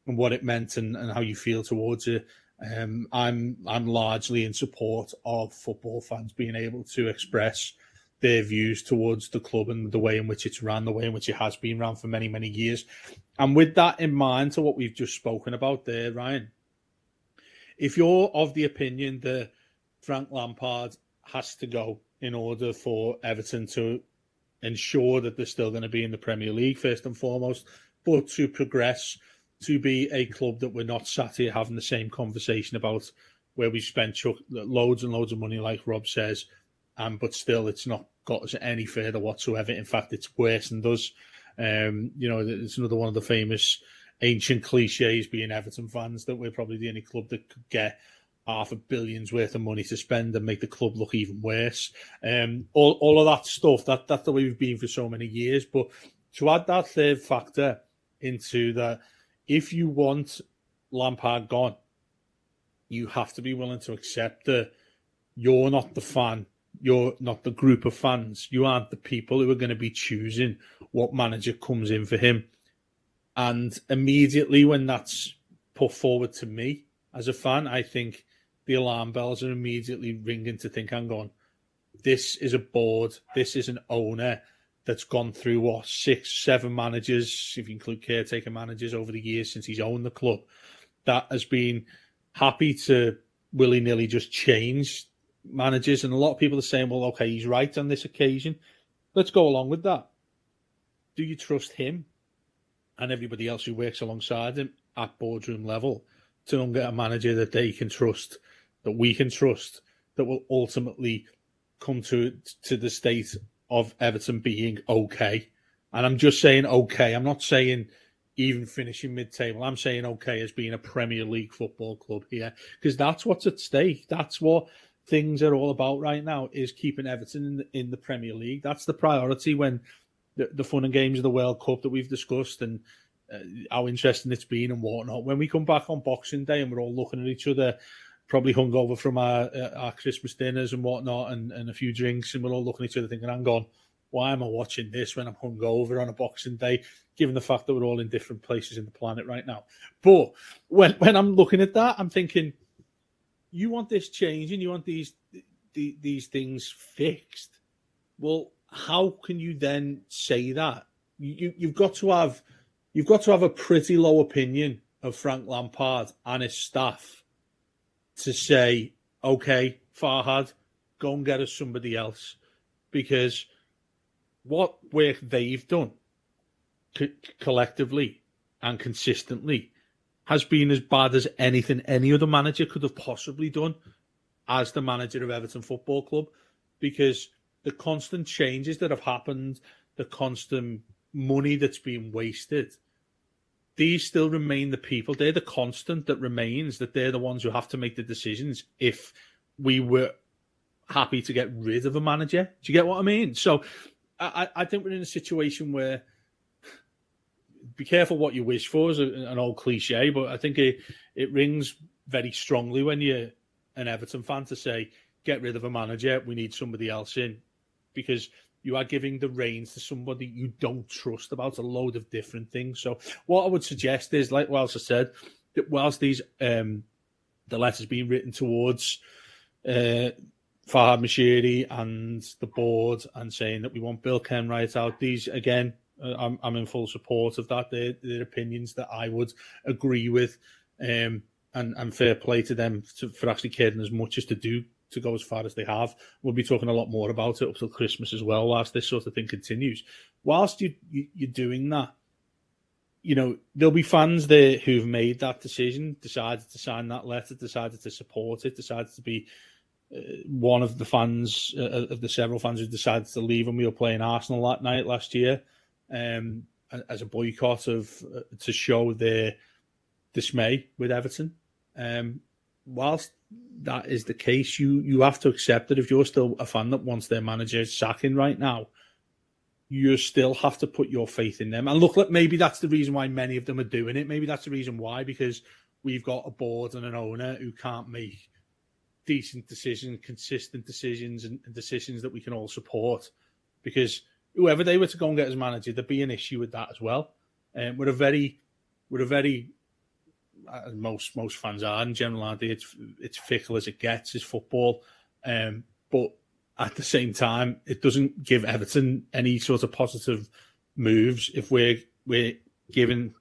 what it meant and how you feel towards it. I'm largely in support of football fans being able to express their views towards the club and the way in which it's ran, the way in which it has been ran for many, many years. And with that in mind, to what we've just spoken about there, Ryan, if you're of the opinion that Frank Lampard has to go in order for Everton to ensure that they're still going to be in the Premier League, first and foremost, but to progress, to be a club that we're not sat here having the same conversation about where we spent loads and loads of money, like Rob says, but still it's not got us any further whatsoever. In fact, it's worsened us. It's another one of the famous ancient cliches, being Everton fans, that we're probably the only club that could get $500 million worth of money to spend and make the club look even worse. All of that stuff, that's the way we've been for so many years. But to add that third factor into that, if you want Lampard gone, you have to be willing to accept that you're not the fan, you're not the group of fans, you aren't the people who are going to be choosing what manager comes in for him. And immediately when that's put forward to me as a fan, I think the alarm bells are immediately ringing to think, hang on, this is a board, this is an owner that's gone through, 6, 7 managers, if you include caretaker managers over the years since he's owned the club, that has been happy to willy-nilly just change managers. And a lot of people are saying, well, okay, he's right on this occasion. Let's go along with that. Do you trust him and everybody else who works alongside him at boardroom level to get a manager that they can trust, that we can trust, that will ultimately come to the state of Everton being okay? And I'm just saying okay. I'm not saying even finishing mid-table. I'm saying okay as being a Premier League football club here, because that's what's at stake. That's what things are all about right now, is keeping Everton in the Premier League. That's the priority when the fun and games of the World Cup that we've discussed and how interesting it's been and whatnot. When we come back on Boxing Day and we're all looking at each other, probably hungover from our Christmas dinners and whatnot and a few drinks, and we're all looking at each other thinking, hang on, why am I watching this when I'm hungover on a Boxing Day, given the fact that we're all in different places in the planet right now? But when I'm looking at that, I'm thinking, you want this changing, you want these things fixed. Well, how can you then say that? You've got to have a pretty low opinion of Frank Lampard and his staff to say, okay, Farhad, go and get us somebody else, because what work they've done collectively and consistently has been as bad as anything any other manager could have possibly done as the manager of Everton Football Club, because the constant changes that have happened, the constant money that's been wasted, these still remain the people. They're the constant that remains, that they're the ones who have to make the decisions if we were happy to get rid of a manager. Do you get what I mean? So I think we're in a situation where, be careful what you wish for is an old cliche, but I think it rings very strongly when you're an Everton fan to say, get rid of a manager, we need somebody else in, because you are giving the reins to somebody you don't trust about a load of different things. So what I would suggest is, like Wells has said, that whilst these the letters being written towards Farhad Mashiri and the board and saying that we want Bill Kenwright out, these, again, I'm in full support of that. They're opinions that I would agree with, and fair play to them for actually caring as much as to go as far as they have. We'll be talking a lot more about it up till Christmas as well, whilst this sort of thing continues. Whilst you're doing that, you know, there'll be fans there who've made that decision, decided to sign that letter, decided to support it, decided to be one of the fans, of the several fans who decided to leave when we were playing Arsenal that night last year, as a boycott to show their dismay with Everton. Whilst that is the case, you have to accept that if you're still a fan that wants their manager sacking right now, you still have to put your faith in them. And look, maybe that's the reason why many of them are doing it. Maybe that's the reason why, because we've got a board and an owner who can't make decent decisions, consistent decisions, and decisions that we can all support. Because whoever they were to go and get as manager, there'd be an issue with that as well. We're a very most fans are in general, aren't they? It's fickle as it gets, is football. But at the same time, it doesn't give Everton any sort of positive moves if we're giving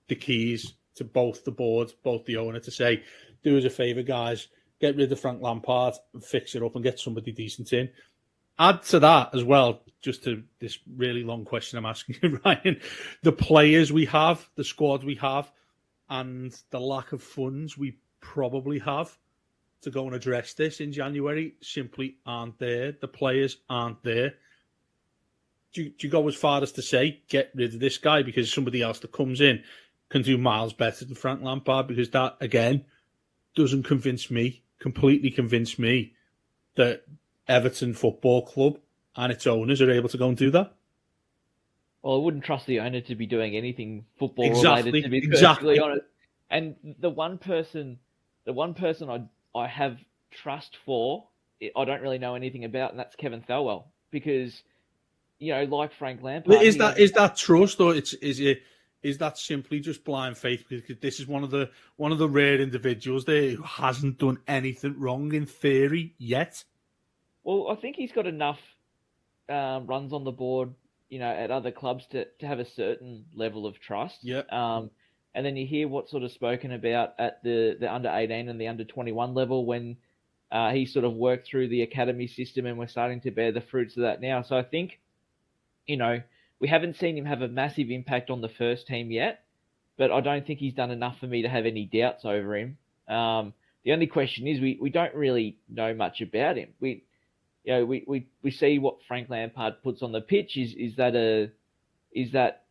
the keys to both the board, both the owner, to say, do us a favour, guys, get rid of Frank Lampard and fix it up and get somebody decent in. Add to that as well, just to this really long question I'm asking you, Ryan, the players we have, the squad we have, and the lack of funds we probably have to go and address this in January simply aren't there. The players aren't there. Do you go as far as to say, get rid of this guy because somebody else that comes in can do miles better than Frank Lampard? Because that, again, doesn't completely convince me that Everton Football Club and its owners are able to go and do that. Well, I wouldn't trust the owner to be doing anything football related, to be perfectly honest. And the one person I have trust for, I don't really know anything about, and that's Kevin Thelwell, because, you know, like Frank Lampard, is that trust, or is that simply just blind faith? Because this is one of the rare individuals there who hasn't done anything wrong in theory yet. Well, I think he's got enough runs on the board, you know, at other clubs to have a certain level of trust. Yeah. And then you hear what's sort of spoken about at the under 18 and the under 21 level when he sort of worked through the academy system, and we're starting to bear the fruits of that now. So I think, you know, we haven't seen him have a massive impact on the first team yet, but I don't think he's done enough for me to have any doubts over him. The only question is we don't really know much about him. We see what Frank Lampard puts on the pitch. Is that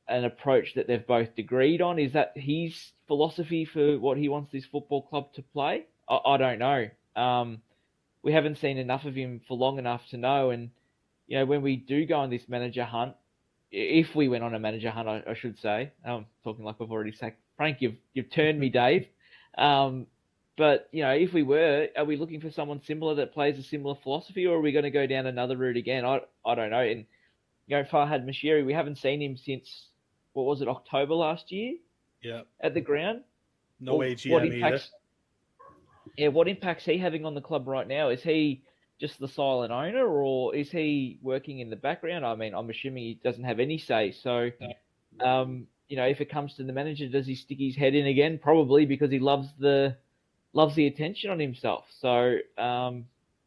an approach that they've both agreed on? Is that his philosophy for what he wants this football club to play? I don't know. We haven't seen enough of him for long enough to know. And, you know, when we do go on this manager hunt, if we went on a manager hunt, I should say, I'm talking like I've already sacked Frank, you've turned me, Dave. But, you know, if we were, are we looking for someone similar that plays a similar philosophy, or are we going to go down another route again? I don't know. And, you know, Farhad Mashiri, we haven't seen him since, what was it, October last year? Yeah. At the ground. No AGM either. Yeah, what impact's he having on the club right now? Is he just the silent owner, or is he working in the background? I mean, I'm assuming he doesn't have any say. So, you know, if it comes to the manager, does he stick his head in again? Probably, because he loves the attention on himself. So,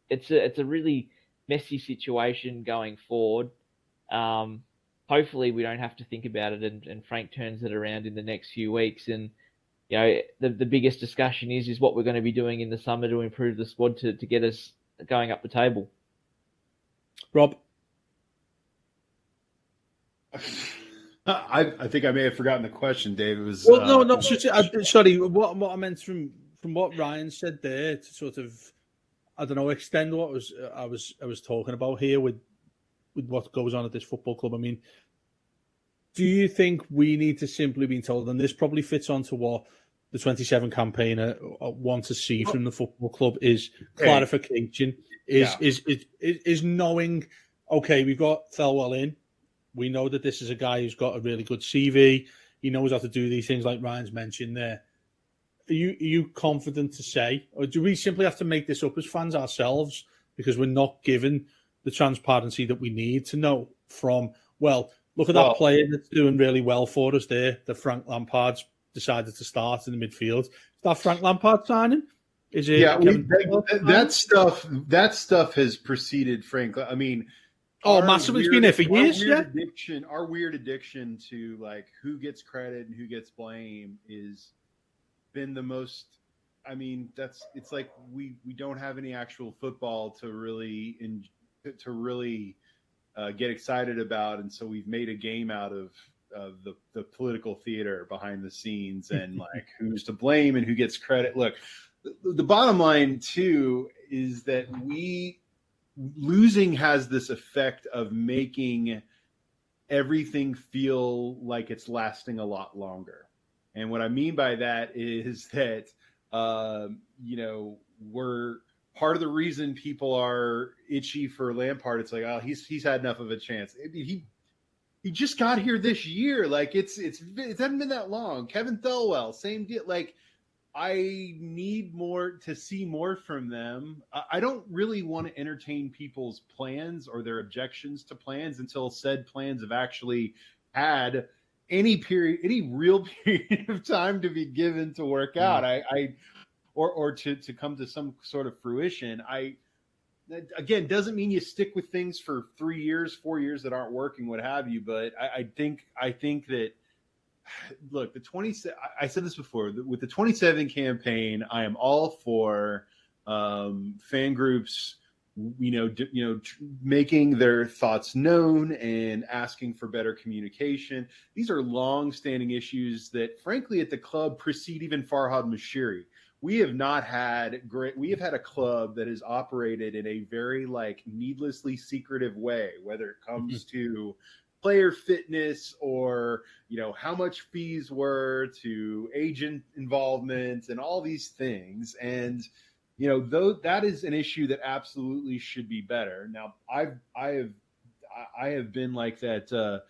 it's a really messy situation going forward. Hopefully we don't have to think about it, and Frank turns it around in the next few weeks. And the biggest discussion is what we're going to be doing in the summer to improve the squad to get us going up the table. Rob? I think I may have forgotten the question, Dave. It was no. Sorry. What I meant from what Ryan said there, to sort of, I don't know, extend what I was talking about here with what goes on at this football club. I mean, do you think we need to simply be told, and this probably fits onto what the 27 campaigner want to see from the football club, is clarification, is knowing, okay, we've got Thelwell in. We know that this is a guy who's got a really good CV. He knows how to do these things like Ryan's mentioned there. Are you confident to say, or do we simply have to make this up as fans ourselves because we're not given the transparency that we need to know from, look at that player that's doing really well for us there, the Frank Lampard's decided to start in the midfield. Is that Frank Lampard signing? Is it? Yeah, that stuff has preceded Frank. I mean, massively. It's been there for years. Our weird addiction to like who gets credit and who gets blame is been the most. I mean, it's like we don't have any actual football to really get excited about, and so we've made a game out of the political theater behind the scenes and like who's to blame and who gets credit. Look, the bottom line too is that losing has this effect of making everything feel like it's lasting a lot longer. And what I mean by that is that, we're part of the reason people are itchy for Lampard. It's like, oh, he's had enough of a chance. He just got here this year. Like it hasn't been that long. Kevin Thelwell, same deal. Like, I need to see more from them. I don't really want to entertain people's plans or their objections to plans until said plans have actually had any real period of time to be given to work out. Or to come to some sort of fruition. Again, doesn't mean you stick with things for 3 years, 4 years that aren't working, what have you. But I think that, look, I said this before, with the 27 campaign, I am all for fan groups, making their thoughts known and asking for better communication. These are long-standing issues that, frankly, at the club precede even Farhad Mashiri. We have had a club that has operated in a very needlessly secretive way, whether it comes to player fitness or, how much fees were, to agent involvement and all these things. And, though that is an issue that absolutely should be better. Now, I have been like that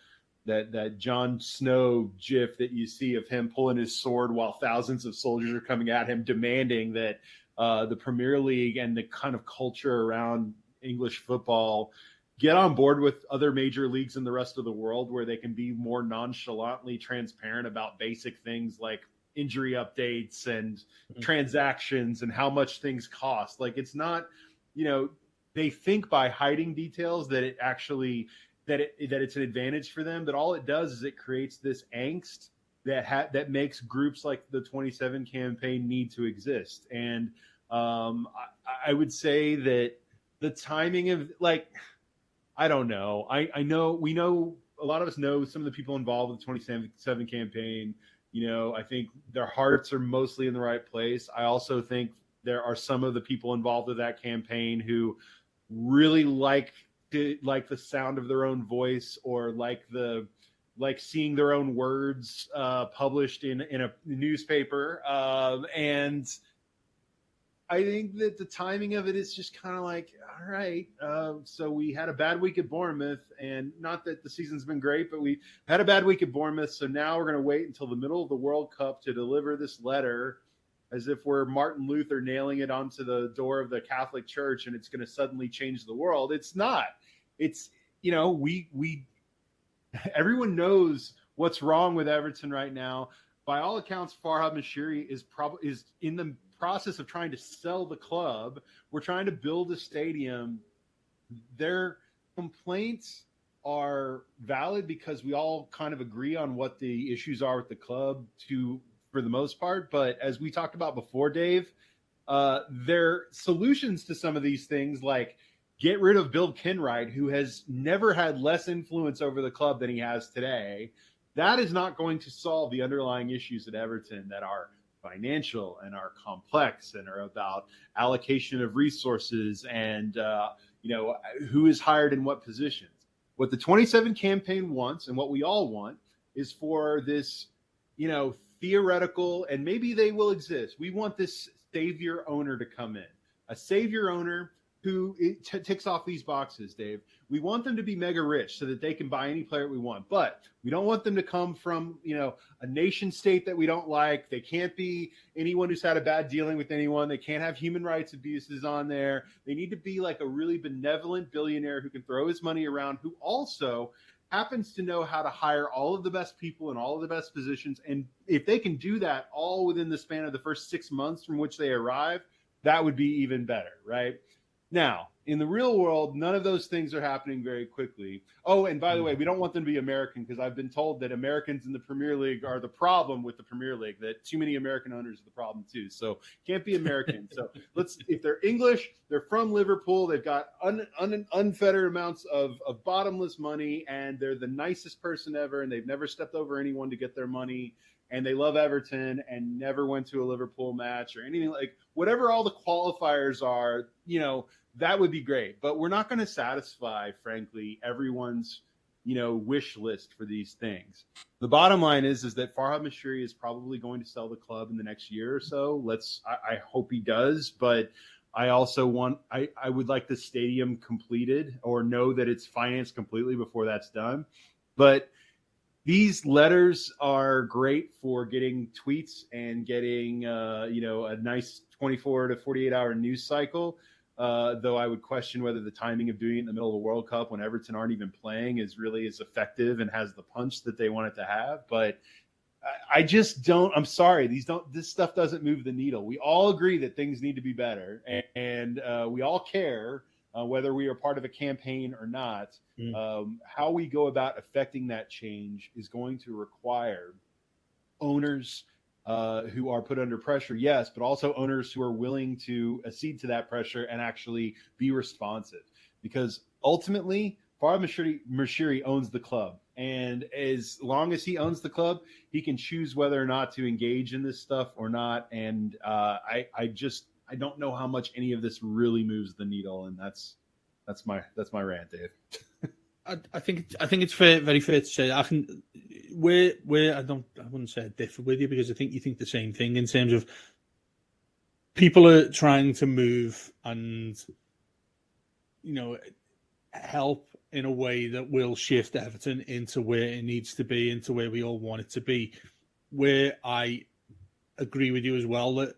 Jon Snow gif that you see of him pulling his sword while thousands of soldiers are coming at him, demanding that the Premier League and the kind of culture around English football get on board with other major leagues in the rest of the world, where they can be more nonchalantly transparent about basic things like injury updates and transactions and how much things cost. Like, it's not, they think by hiding details that it actually that it's an advantage for them, but all it does is it creates this angst that makes groups like the 27 campaign need to exist. And I would say that the timing of, I don't know. I know, we know, a lot of us know some of the people involved with the 27 campaign. I think their hearts are mostly in the right place. I also think there are some of the people involved with that campaign who really like the sound of their own voice, or like seeing their own words published in a newspaper. And I think that the timing of it is just kind of like, all right, so we had a bad week at Bournemouth, and not that the season's been great, but we had a bad week at Bournemouth. So now we're going to wait until the middle of the World Cup to deliver this letter, as if we're Martin Luther nailing it onto the door of the Catholic Church and it's going to suddenly change the world. It's not. It's, everyone knows what's wrong with Everton right now. By all accounts, Farhad Mashiri is in the process of trying to sell the club. We're trying to build a stadium. Their complaints are valid because we all kind of agree on what the issues are with the club for the most part. But as we talked about before, Dave, their solutions to some of these things, like get rid of Bill Kenwright, who has never had less influence over the club than he has today, that is not going to solve the underlying issues at Everton that are financial and are complex and are about allocation of resources and who is hired in what positions. What the 27 campaign wants and what we all want is for this, theoretical, and maybe they will exist. We want this savior owner to come in, a savior owner who ticks off these boxes, Dave. We want them to be mega rich so that they can buy any player we want, but we don't want them to come from, a nation state that we don't like. They can't be anyone who's had a bad dealing with anyone. They can't have human rights abuses on there. They need to be like a really benevolent billionaire who can throw his money around, who also happens to know how to hire all of the best people in all of the best positions. And if they can do that all within the span of the first 6 months from which they arrive, that would be even better, right? Now, in the real world, none of those things are happening very quickly. Oh, and by the way, we don't want them to be American, because I've been told that Americans in the Premier League are the problem with the Premier League, that too many American owners are the problem too. So can't be American. So if they're English, they're from Liverpool, they've got unfettered amounts of bottomless money, and they're the nicest person ever, and they've never stepped over anyone to get their money. And they love Everton and never went to a Liverpool match or anything, like whatever all the qualifiers are, that would be great. But we're not going to satisfy, frankly, everyone's, wish list for these things. The bottom line is that Farhad Mashiri is probably going to sell the club in the next year or so. I hope he does. But I also I would like the stadium completed, or know that it's financed completely before that's done. But these letters are great for getting tweets and getting, a nice 24 to 48 hour news cycle. Though I would question whether the timing of doing it in the middle of the World Cup when Everton aren't even playing is really as effective and has the punch that they want it to have. But I just don't. I'm sorry. This stuff doesn't move the needle. We all agree that things need to be better, and we all care. Whether we are part of a campaign or not, how we go about affecting that change is going to require owners who are put under pressure, yes, but also owners who are willing to accede to that pressure and actually be responsive. Because ultimately, Farhad Mashiri owns the club. And as long as he owns the club, he can choose whether or not to engage in this stuff or not. And I don't know how much any of this really moves the needle, and that's my rant, Dave. I think it's very fair to say. I wouldn't say I differ with you, because I think you think the same thing in terms of people are trying to move and help in a way that will shift Everton into where it needs to be, into where we all want it to be. Where I agree with you as well that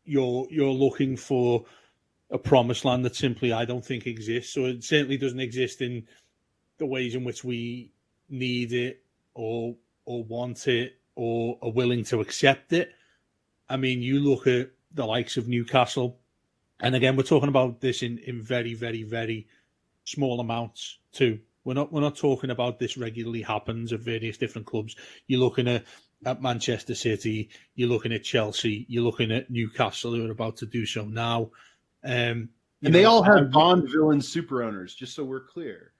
you're looking for a promised land that simply I don't think exists. So it certainly doesn't exist in the ways in which we need it or want it or are willing to accept it. I mean, you look at the likes of Newcastle, and again, we're talking about this in very, very, very small amounts too. We're not talking about this regularly happens at various different clubs. You're looking at Manchester City, you're looking at Chelsea, you're looking at Newcastle, who are about to do so now. And they all have Bond villain super owners, just so we're clear.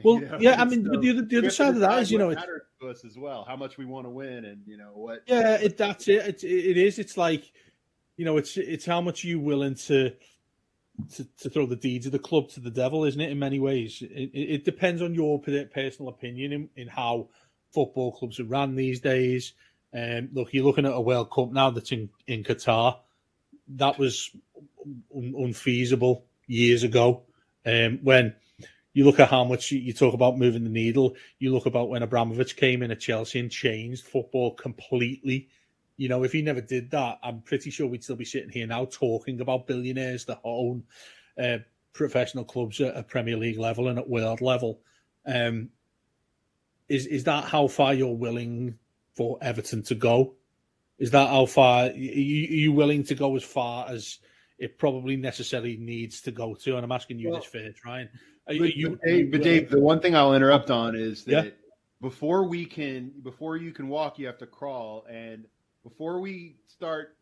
Well, yeah, I mean, so the other side of that is, it matters to us as well, how much we want to win, and what. Yeah, that's it. It is. It's like, it's how much you willing to throw the deeds of the club to the devil, isn't it? In many ways, it depends on your personal opinion in how football clubs are run these days. Look, you're looking at a World Cup now that's in Qatar. That was unfeasible years ago. When you look at how much you talk about moving the needle, you look about when Abramovich came in at Chelsea and changed football completely. If he never did that, I'm pretty sure we'd still be sitting here now talking about billionaires that own professional clubs at Premier League level and at world level. Is that how far you're willing for Everton to go? Is that how far are you willing to go as far as it probably necessarily needs to go to? And I'm asking you this first, Ryan. But Dave, the one thing I'll interrupt on is that Yeah. before you can walk, you have to crawl. And before we start,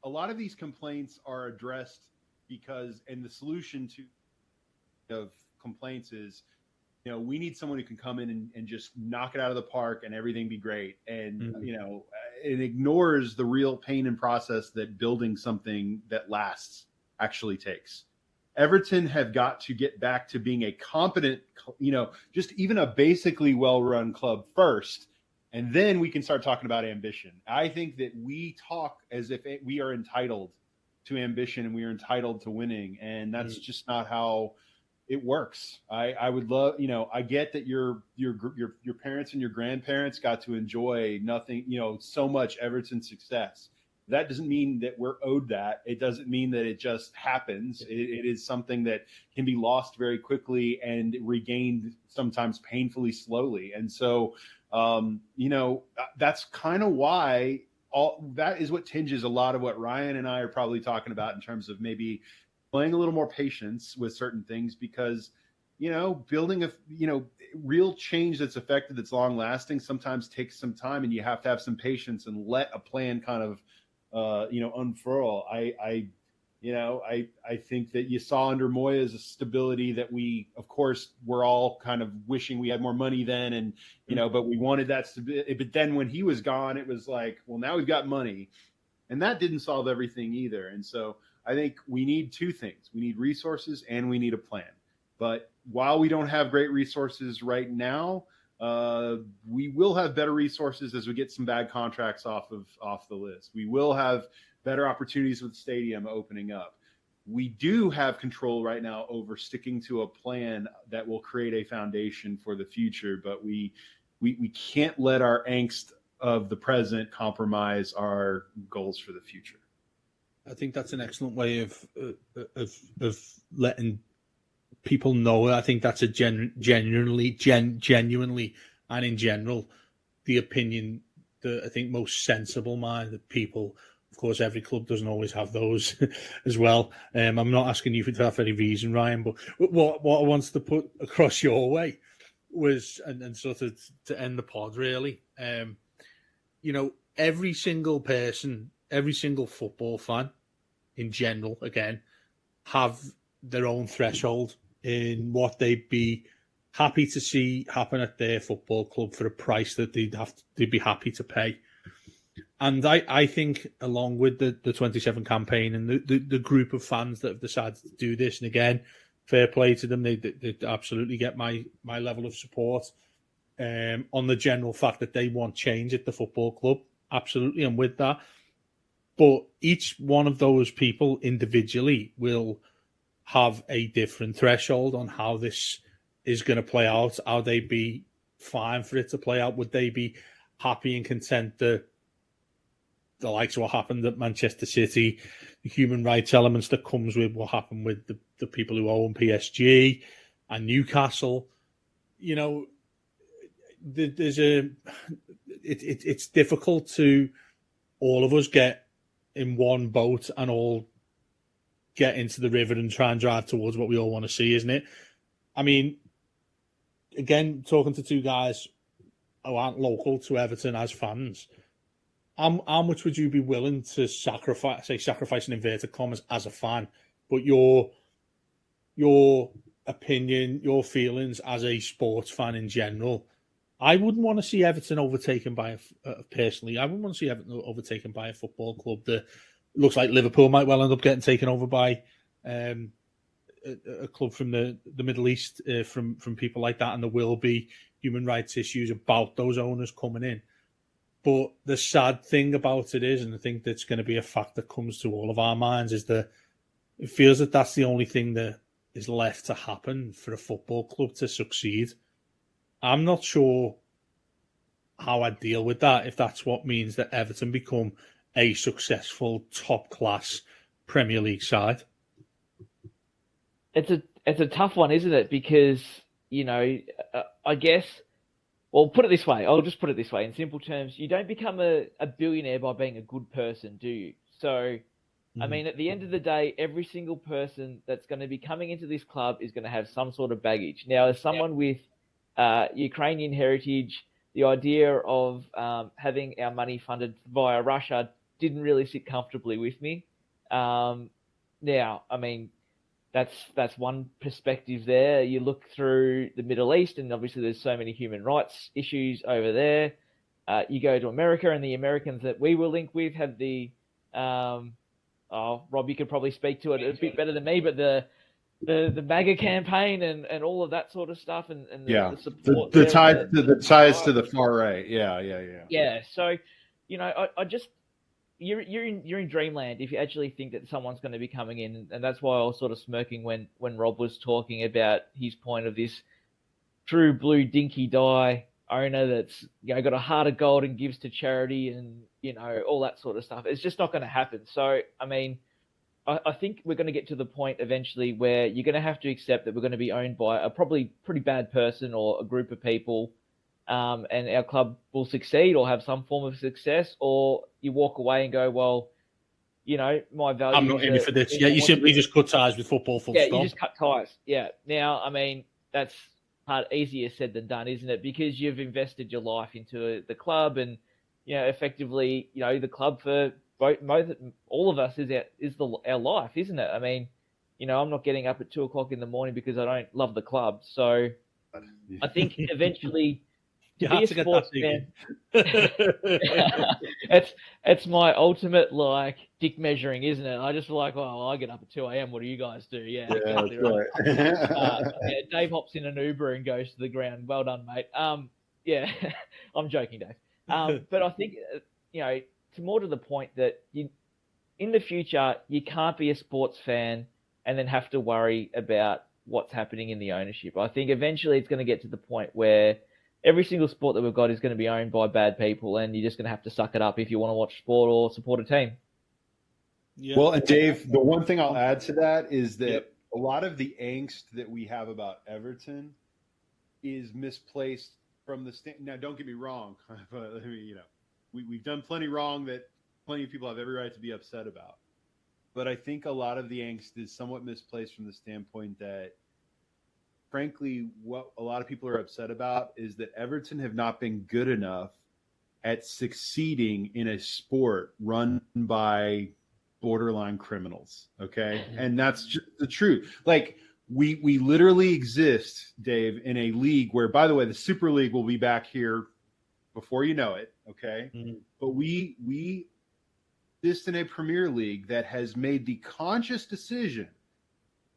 a lot of these complaints are addressed and the solution of complaints is, we need someone who can come in and just knock it out of the park and everything be great. And, it ignores the real pain and process that building something that lasts actually takes. Everton have got to get back to being a competent, just even a basically well-run club first. And then we can start talking about ambition. I think that we talk as if we are entitled to ambition and we are entitled to winning. And that's just not how it works. I would love, I get that your parents and your grandparents got to enjoy so much Everton success. That doesn't mean that we're owed that. It doesn't mean that it just happens. It is something that can be lost very quickly and regained sometimes painfully slowly. And so, that's kind of why that is what tinges a lot of what Ryan and I are probably talking about in terms of maybe playing a little more patience with certain things, because, building real change that's effective, that's long lasting, sometimes takes some time, and you have to have some patience and let a plan kind of, unfurl. I think that you saw under Moyes a stability that we, of course, we're all kind of wishing we had more money then, and but we wanted that stability. But then when he was gone, it was like, well, now we've got money, and that didn't solve everything either. And so I think we need two things: we need resources and we need a plan. But while we don't have great resources right now, we will have better resources as we get some bad contracts off the list. We will have better opportunities with the stadium opening up. We do have control right now over sticking to a plan that will create a foundation for the future, but we can't let our angst of the present compromise our goals for the future. I think that's an excellent way of letting people know. I think that's a genuinely, and in general, the opinion that I think most sensible-minded people. Of course, every club doesn't always have those as well. I'm not asking you for that for any reason, Ryan, but what I wanted to put across your way was, and sort of to end the pod, really, every single person, every single football fan in general, again, have their own threshold in what they'd be happy to see happen at their football club for a price that they'd be happy to pay. And I think, along with the 27 campaign and the group of fans that have decided to do this, and again, fair play to them, they absolutely get my level of support on the general fact that they want change at the football club. Absolutely, I'm with that. But each one of those people individually will have a different threshold on how this is going to play out. Are they be fine for it to play out? Would they be happy and content that the likes of what happened at Manchester City, the human rights elements that comes with what happened with the people who own PSG and Newcastle? It's difficult to all of us get in one boat and all get into the river and try and drive towards what we all want to see, isn't it? I mean, again, talking to two guys who aren't local to Everton as fans, how much would you be willing to sacrifice in inverted commas as a fan, but your opinion, your feelings as a sports fan in general? I wouldn't want to see Everton overtaken by personally. I wouldn't want to see Everton overtaken by a football club that looks like Liverpool might well end up getting taken over by a club from the Middle East, from people like that, and there will be human rights issues about those owners coming in. But the sad thing about it is, and I think that's going to be a fact that comes to all of our minds, is that it feels that that's the only thing that is left to happen for a football club to succeed. I'm not sure how I deal with that, if that's what means that Everton become a successful top-class Premier League side. It's a tough one, isn't it? Because, I guess Well, put it this way. I'll just put it this way. In simple terms, you don't become a billionaire by being a good person, do you? So, I mean, at the end of the day, every single person that's going to be coming into this club is going to have some sort of baggage. Now, as someone with Ukrainian heritage, the idea of having our money funded via Russia didn't really sit comfortably with me. Now, I mean, that's one perspective there. You look through the Middle East, and obviously there's so many human rights issues over there. You go to America, and the Americans that we were linked with have the Rob, you could probably speak to it a bit better than me, but the MAGA campaign and all of that sort of stuff, and the support, the ties to the far right, yeah. So, I just you're in dreamland if you actually think that someone's going to be coming in, and that's why I was sort of smirking when Rob was talking about his point of this true blue dinky die owner that's got a heart of gold and gives to charity and all that sort of stuff. It's just not going to happen. So I mean, I think we're going to get to the point eventually where you're going to have to accept that we're going to be owned by a probably pretty bad person or a group of people, and our club will succeed or have some form of success, or you walk away and go, well, my values. I'm not in it for this. Yeah, you simply just cut ties with football. Full stop. You just cut ties. Yeah. Now, I mean, that's easier said than done, isn't it? Because you've invested your life into the club, and effectively, the club for all of us is our life, isn't it? I mean, I'm not getting up at 2:00 in the morning because I don't love the club. So I think eventually to be a sports fan, it's my ultimate dick measuring, isn't it? I just like, well, I get up at 2 a.m. What do you guys do? Yeah, exactly right. Dave hops in an Uber and goes to the ground. Well done, mate. Yeah, I'm joking, Dave. But I think to more to the point that in the future you can't be a sports fan and then have to worry about what's happening in the ownership. I think eventually it's going to get to the point where every single sport that we've got is going to be owned by bad people, and you're just going to have to suck it up if you want to watch sport or support a team. Yeah. Well, and Dave, the one thing I'll add to that is that a lot of the angst that we have about Everton is misplaced from the now. Don't get me wrong, but I mean, we've done plenty wrong that plenty of people have every right to be upset about. But I think a lot of the angst is somewhat misplaced from the standpoint that, frankly, what a lot of people are upset about is that Everton have not been good enough at succeeding in a sport run by borderline criminals. Okay. And that's just the truth. We literally exist, Dave, in a league where, by the way, the Super League will be back here before you know it. Okay. Mm-hmm. But we exist in a Premier League that has made the conscious decision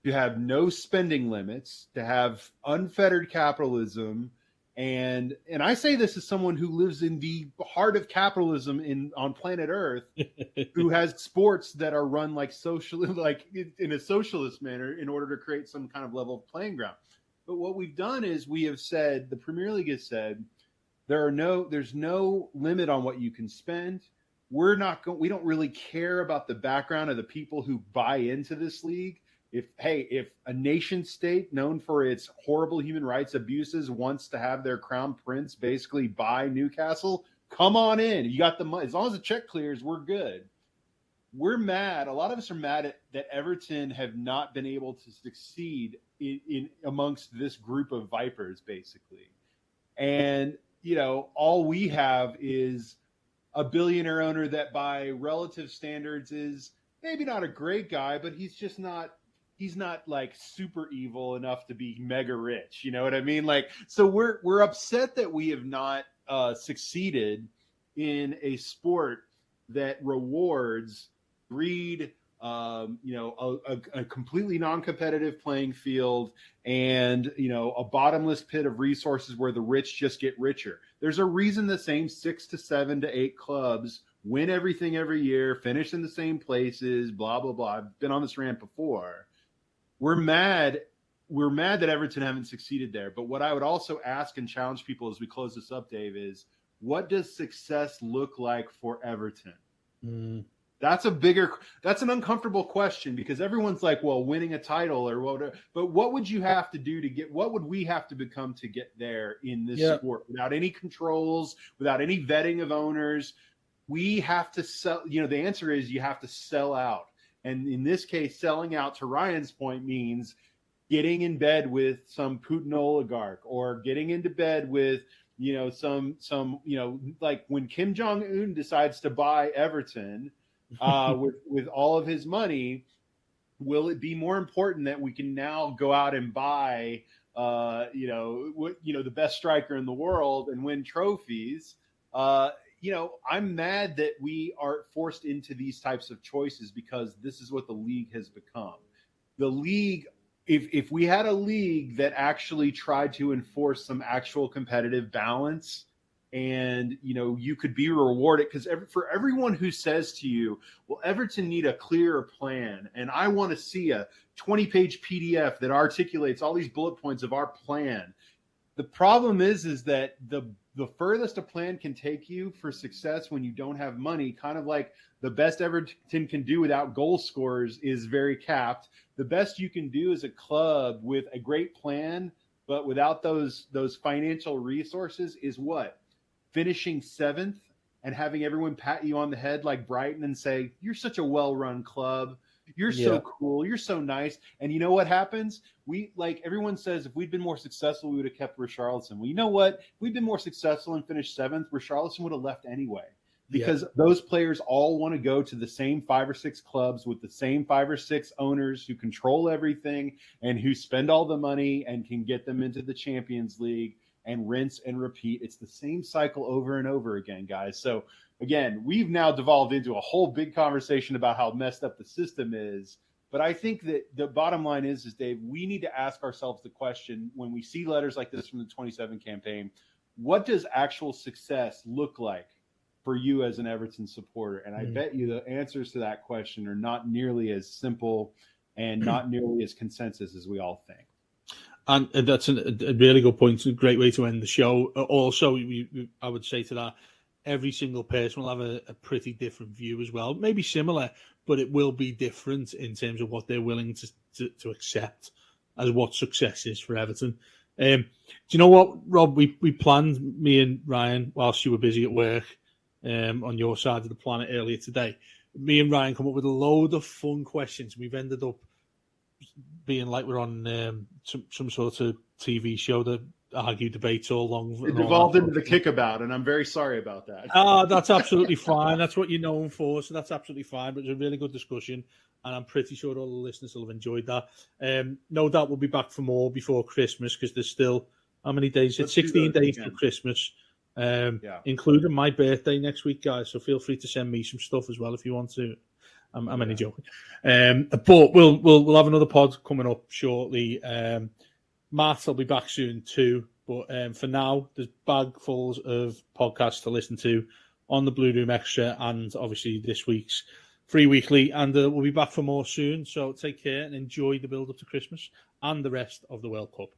to have no spending limits, to have unfettered capitalism. And I say this as someone who lives in the heart of capitalism on planet Earth, who has sports that are run in a socialist manner in order to create some kind of level of playing ground. But what we've done is we have said, the Premier League has said, there's no limit on what you can spend. We don't really care about the background of the people who buy into this league. If a nation state known for its horrible human rights abuses wants to have their crown prince basically buy Newcastle, come on in. You got the money. As long as the check clears, we're good. We're mad. A lot of us are mad that Everton have not been able to succeed in amongst this group of vipers, basically. And, all we have is a billionaire owner that by relative standards is maybe not a great guy, but he's not super evil enough to be mega rich. You know what I mean? So we're upset that we have not succeeded in a sport that rewards greed, a completely non-competitive playing field, and a bottomless pit of resources where the rich just get richer. There's a reason the same 6 to 7 to 8 clubs win everything every year, finish in the same places, blah blah blah. I've been on this rant before. We're mad that Everton haven't succeeded there. But what I would also ask and challenge people as we close this up, Dave, is what does success look like for Everton? That's an uncomfortable question, because everyone's like, well, winning a title or whatever. But what would you have to do to get, what would we have to become to get there in this sport without any controls, without any vetting of owners? We have to sell, the answer is you have to sell out. And in this case, selling out, to Ryan's point, means getting in bed with some Putin oligarch, or getting into bed with, some, like when Kim Jong-un decides to buy Everton, with all of his money, will it be more important that we can now go out and buy, the best striker in the world and win trophies? I'm mad that we are forced into these types of choices, because this is what the league has become. The league, if we had a league that actually tried to enforce some actual competitive balance, and you could be rewarded, because for everyone who says to you, well, Everton need a clearer plan, and I want to see a 20-page PDF that articulates all these bullet points of our plan. The problem is that the furthest a plan can take you for success when you don't have money, kind of like the best Everton can do without goal scorers, is very capped. The best you can do as a club with a great plan, but without those financial resources, is what? Finishing 7th and having everyone pat you on the head like Brighton and say, you're such a well-run club. You're so cool. You're so nice. And you know what happens? Everyone says, if we'd been more successful, we would have kept Richarlison. Well, you know what? If we'd been more successful and finished 7th, Richarlison would have left anyway, because those players all want to go to the same 5 or 6 clubs with the same 5 or 6 owners who control everything and who spend all the money and can get them into the Champions League, and rinse and repeat. It's the same cycle over and over again, guys. So again, we've now devolved into a whole big conversation about how messed up the system is. But I think that the bottom line is Dave, we need to ask ourselves the question, when we see letters like this from the 27 campaign, what does actual success look like for you as an Everton supporter? And I bet you the answers to that question are not nearly as simple and not nearly as consensus as we all think. And that's a really good point. It's a great way to end the show. Also, I would say to that, every single person will have a pretty different view as well. Maybe similar, but it will be different in terms of what they're willing to accept as what success is for Everton. Do you know what, Rob? We planned, me and Ryan, whilst you were busy at work on your side of the planet earlier today, me and Ryan come up with a load of fun questions. We've ended up being like we're on some sort of TV show that argue debates all along. It devolved into the kickabout, and I'm very sorry about that. That's absolutely fine. That's what you're known for, so that's absolutely fine. But it's a really good discussion, and I'm pretty sure all the listeners will have enjoyed that. No doubt we'll be back for more before Christmas, because there's still, how many days? It's 16 days to Christmas, including my birthday next week, guys. So feel free to send me some stuff as well if you want to. I'm only joking. But we'll have another pod coming up shortly. Matt will be back soon too. But for now, there's bagfuls of podcasts to listen to on the Blue Room Extra, and obviously this week's Free Weekly. And we'll be back for more soon. So take care and enjoy the build up to Christmas and the rest of the World Cup.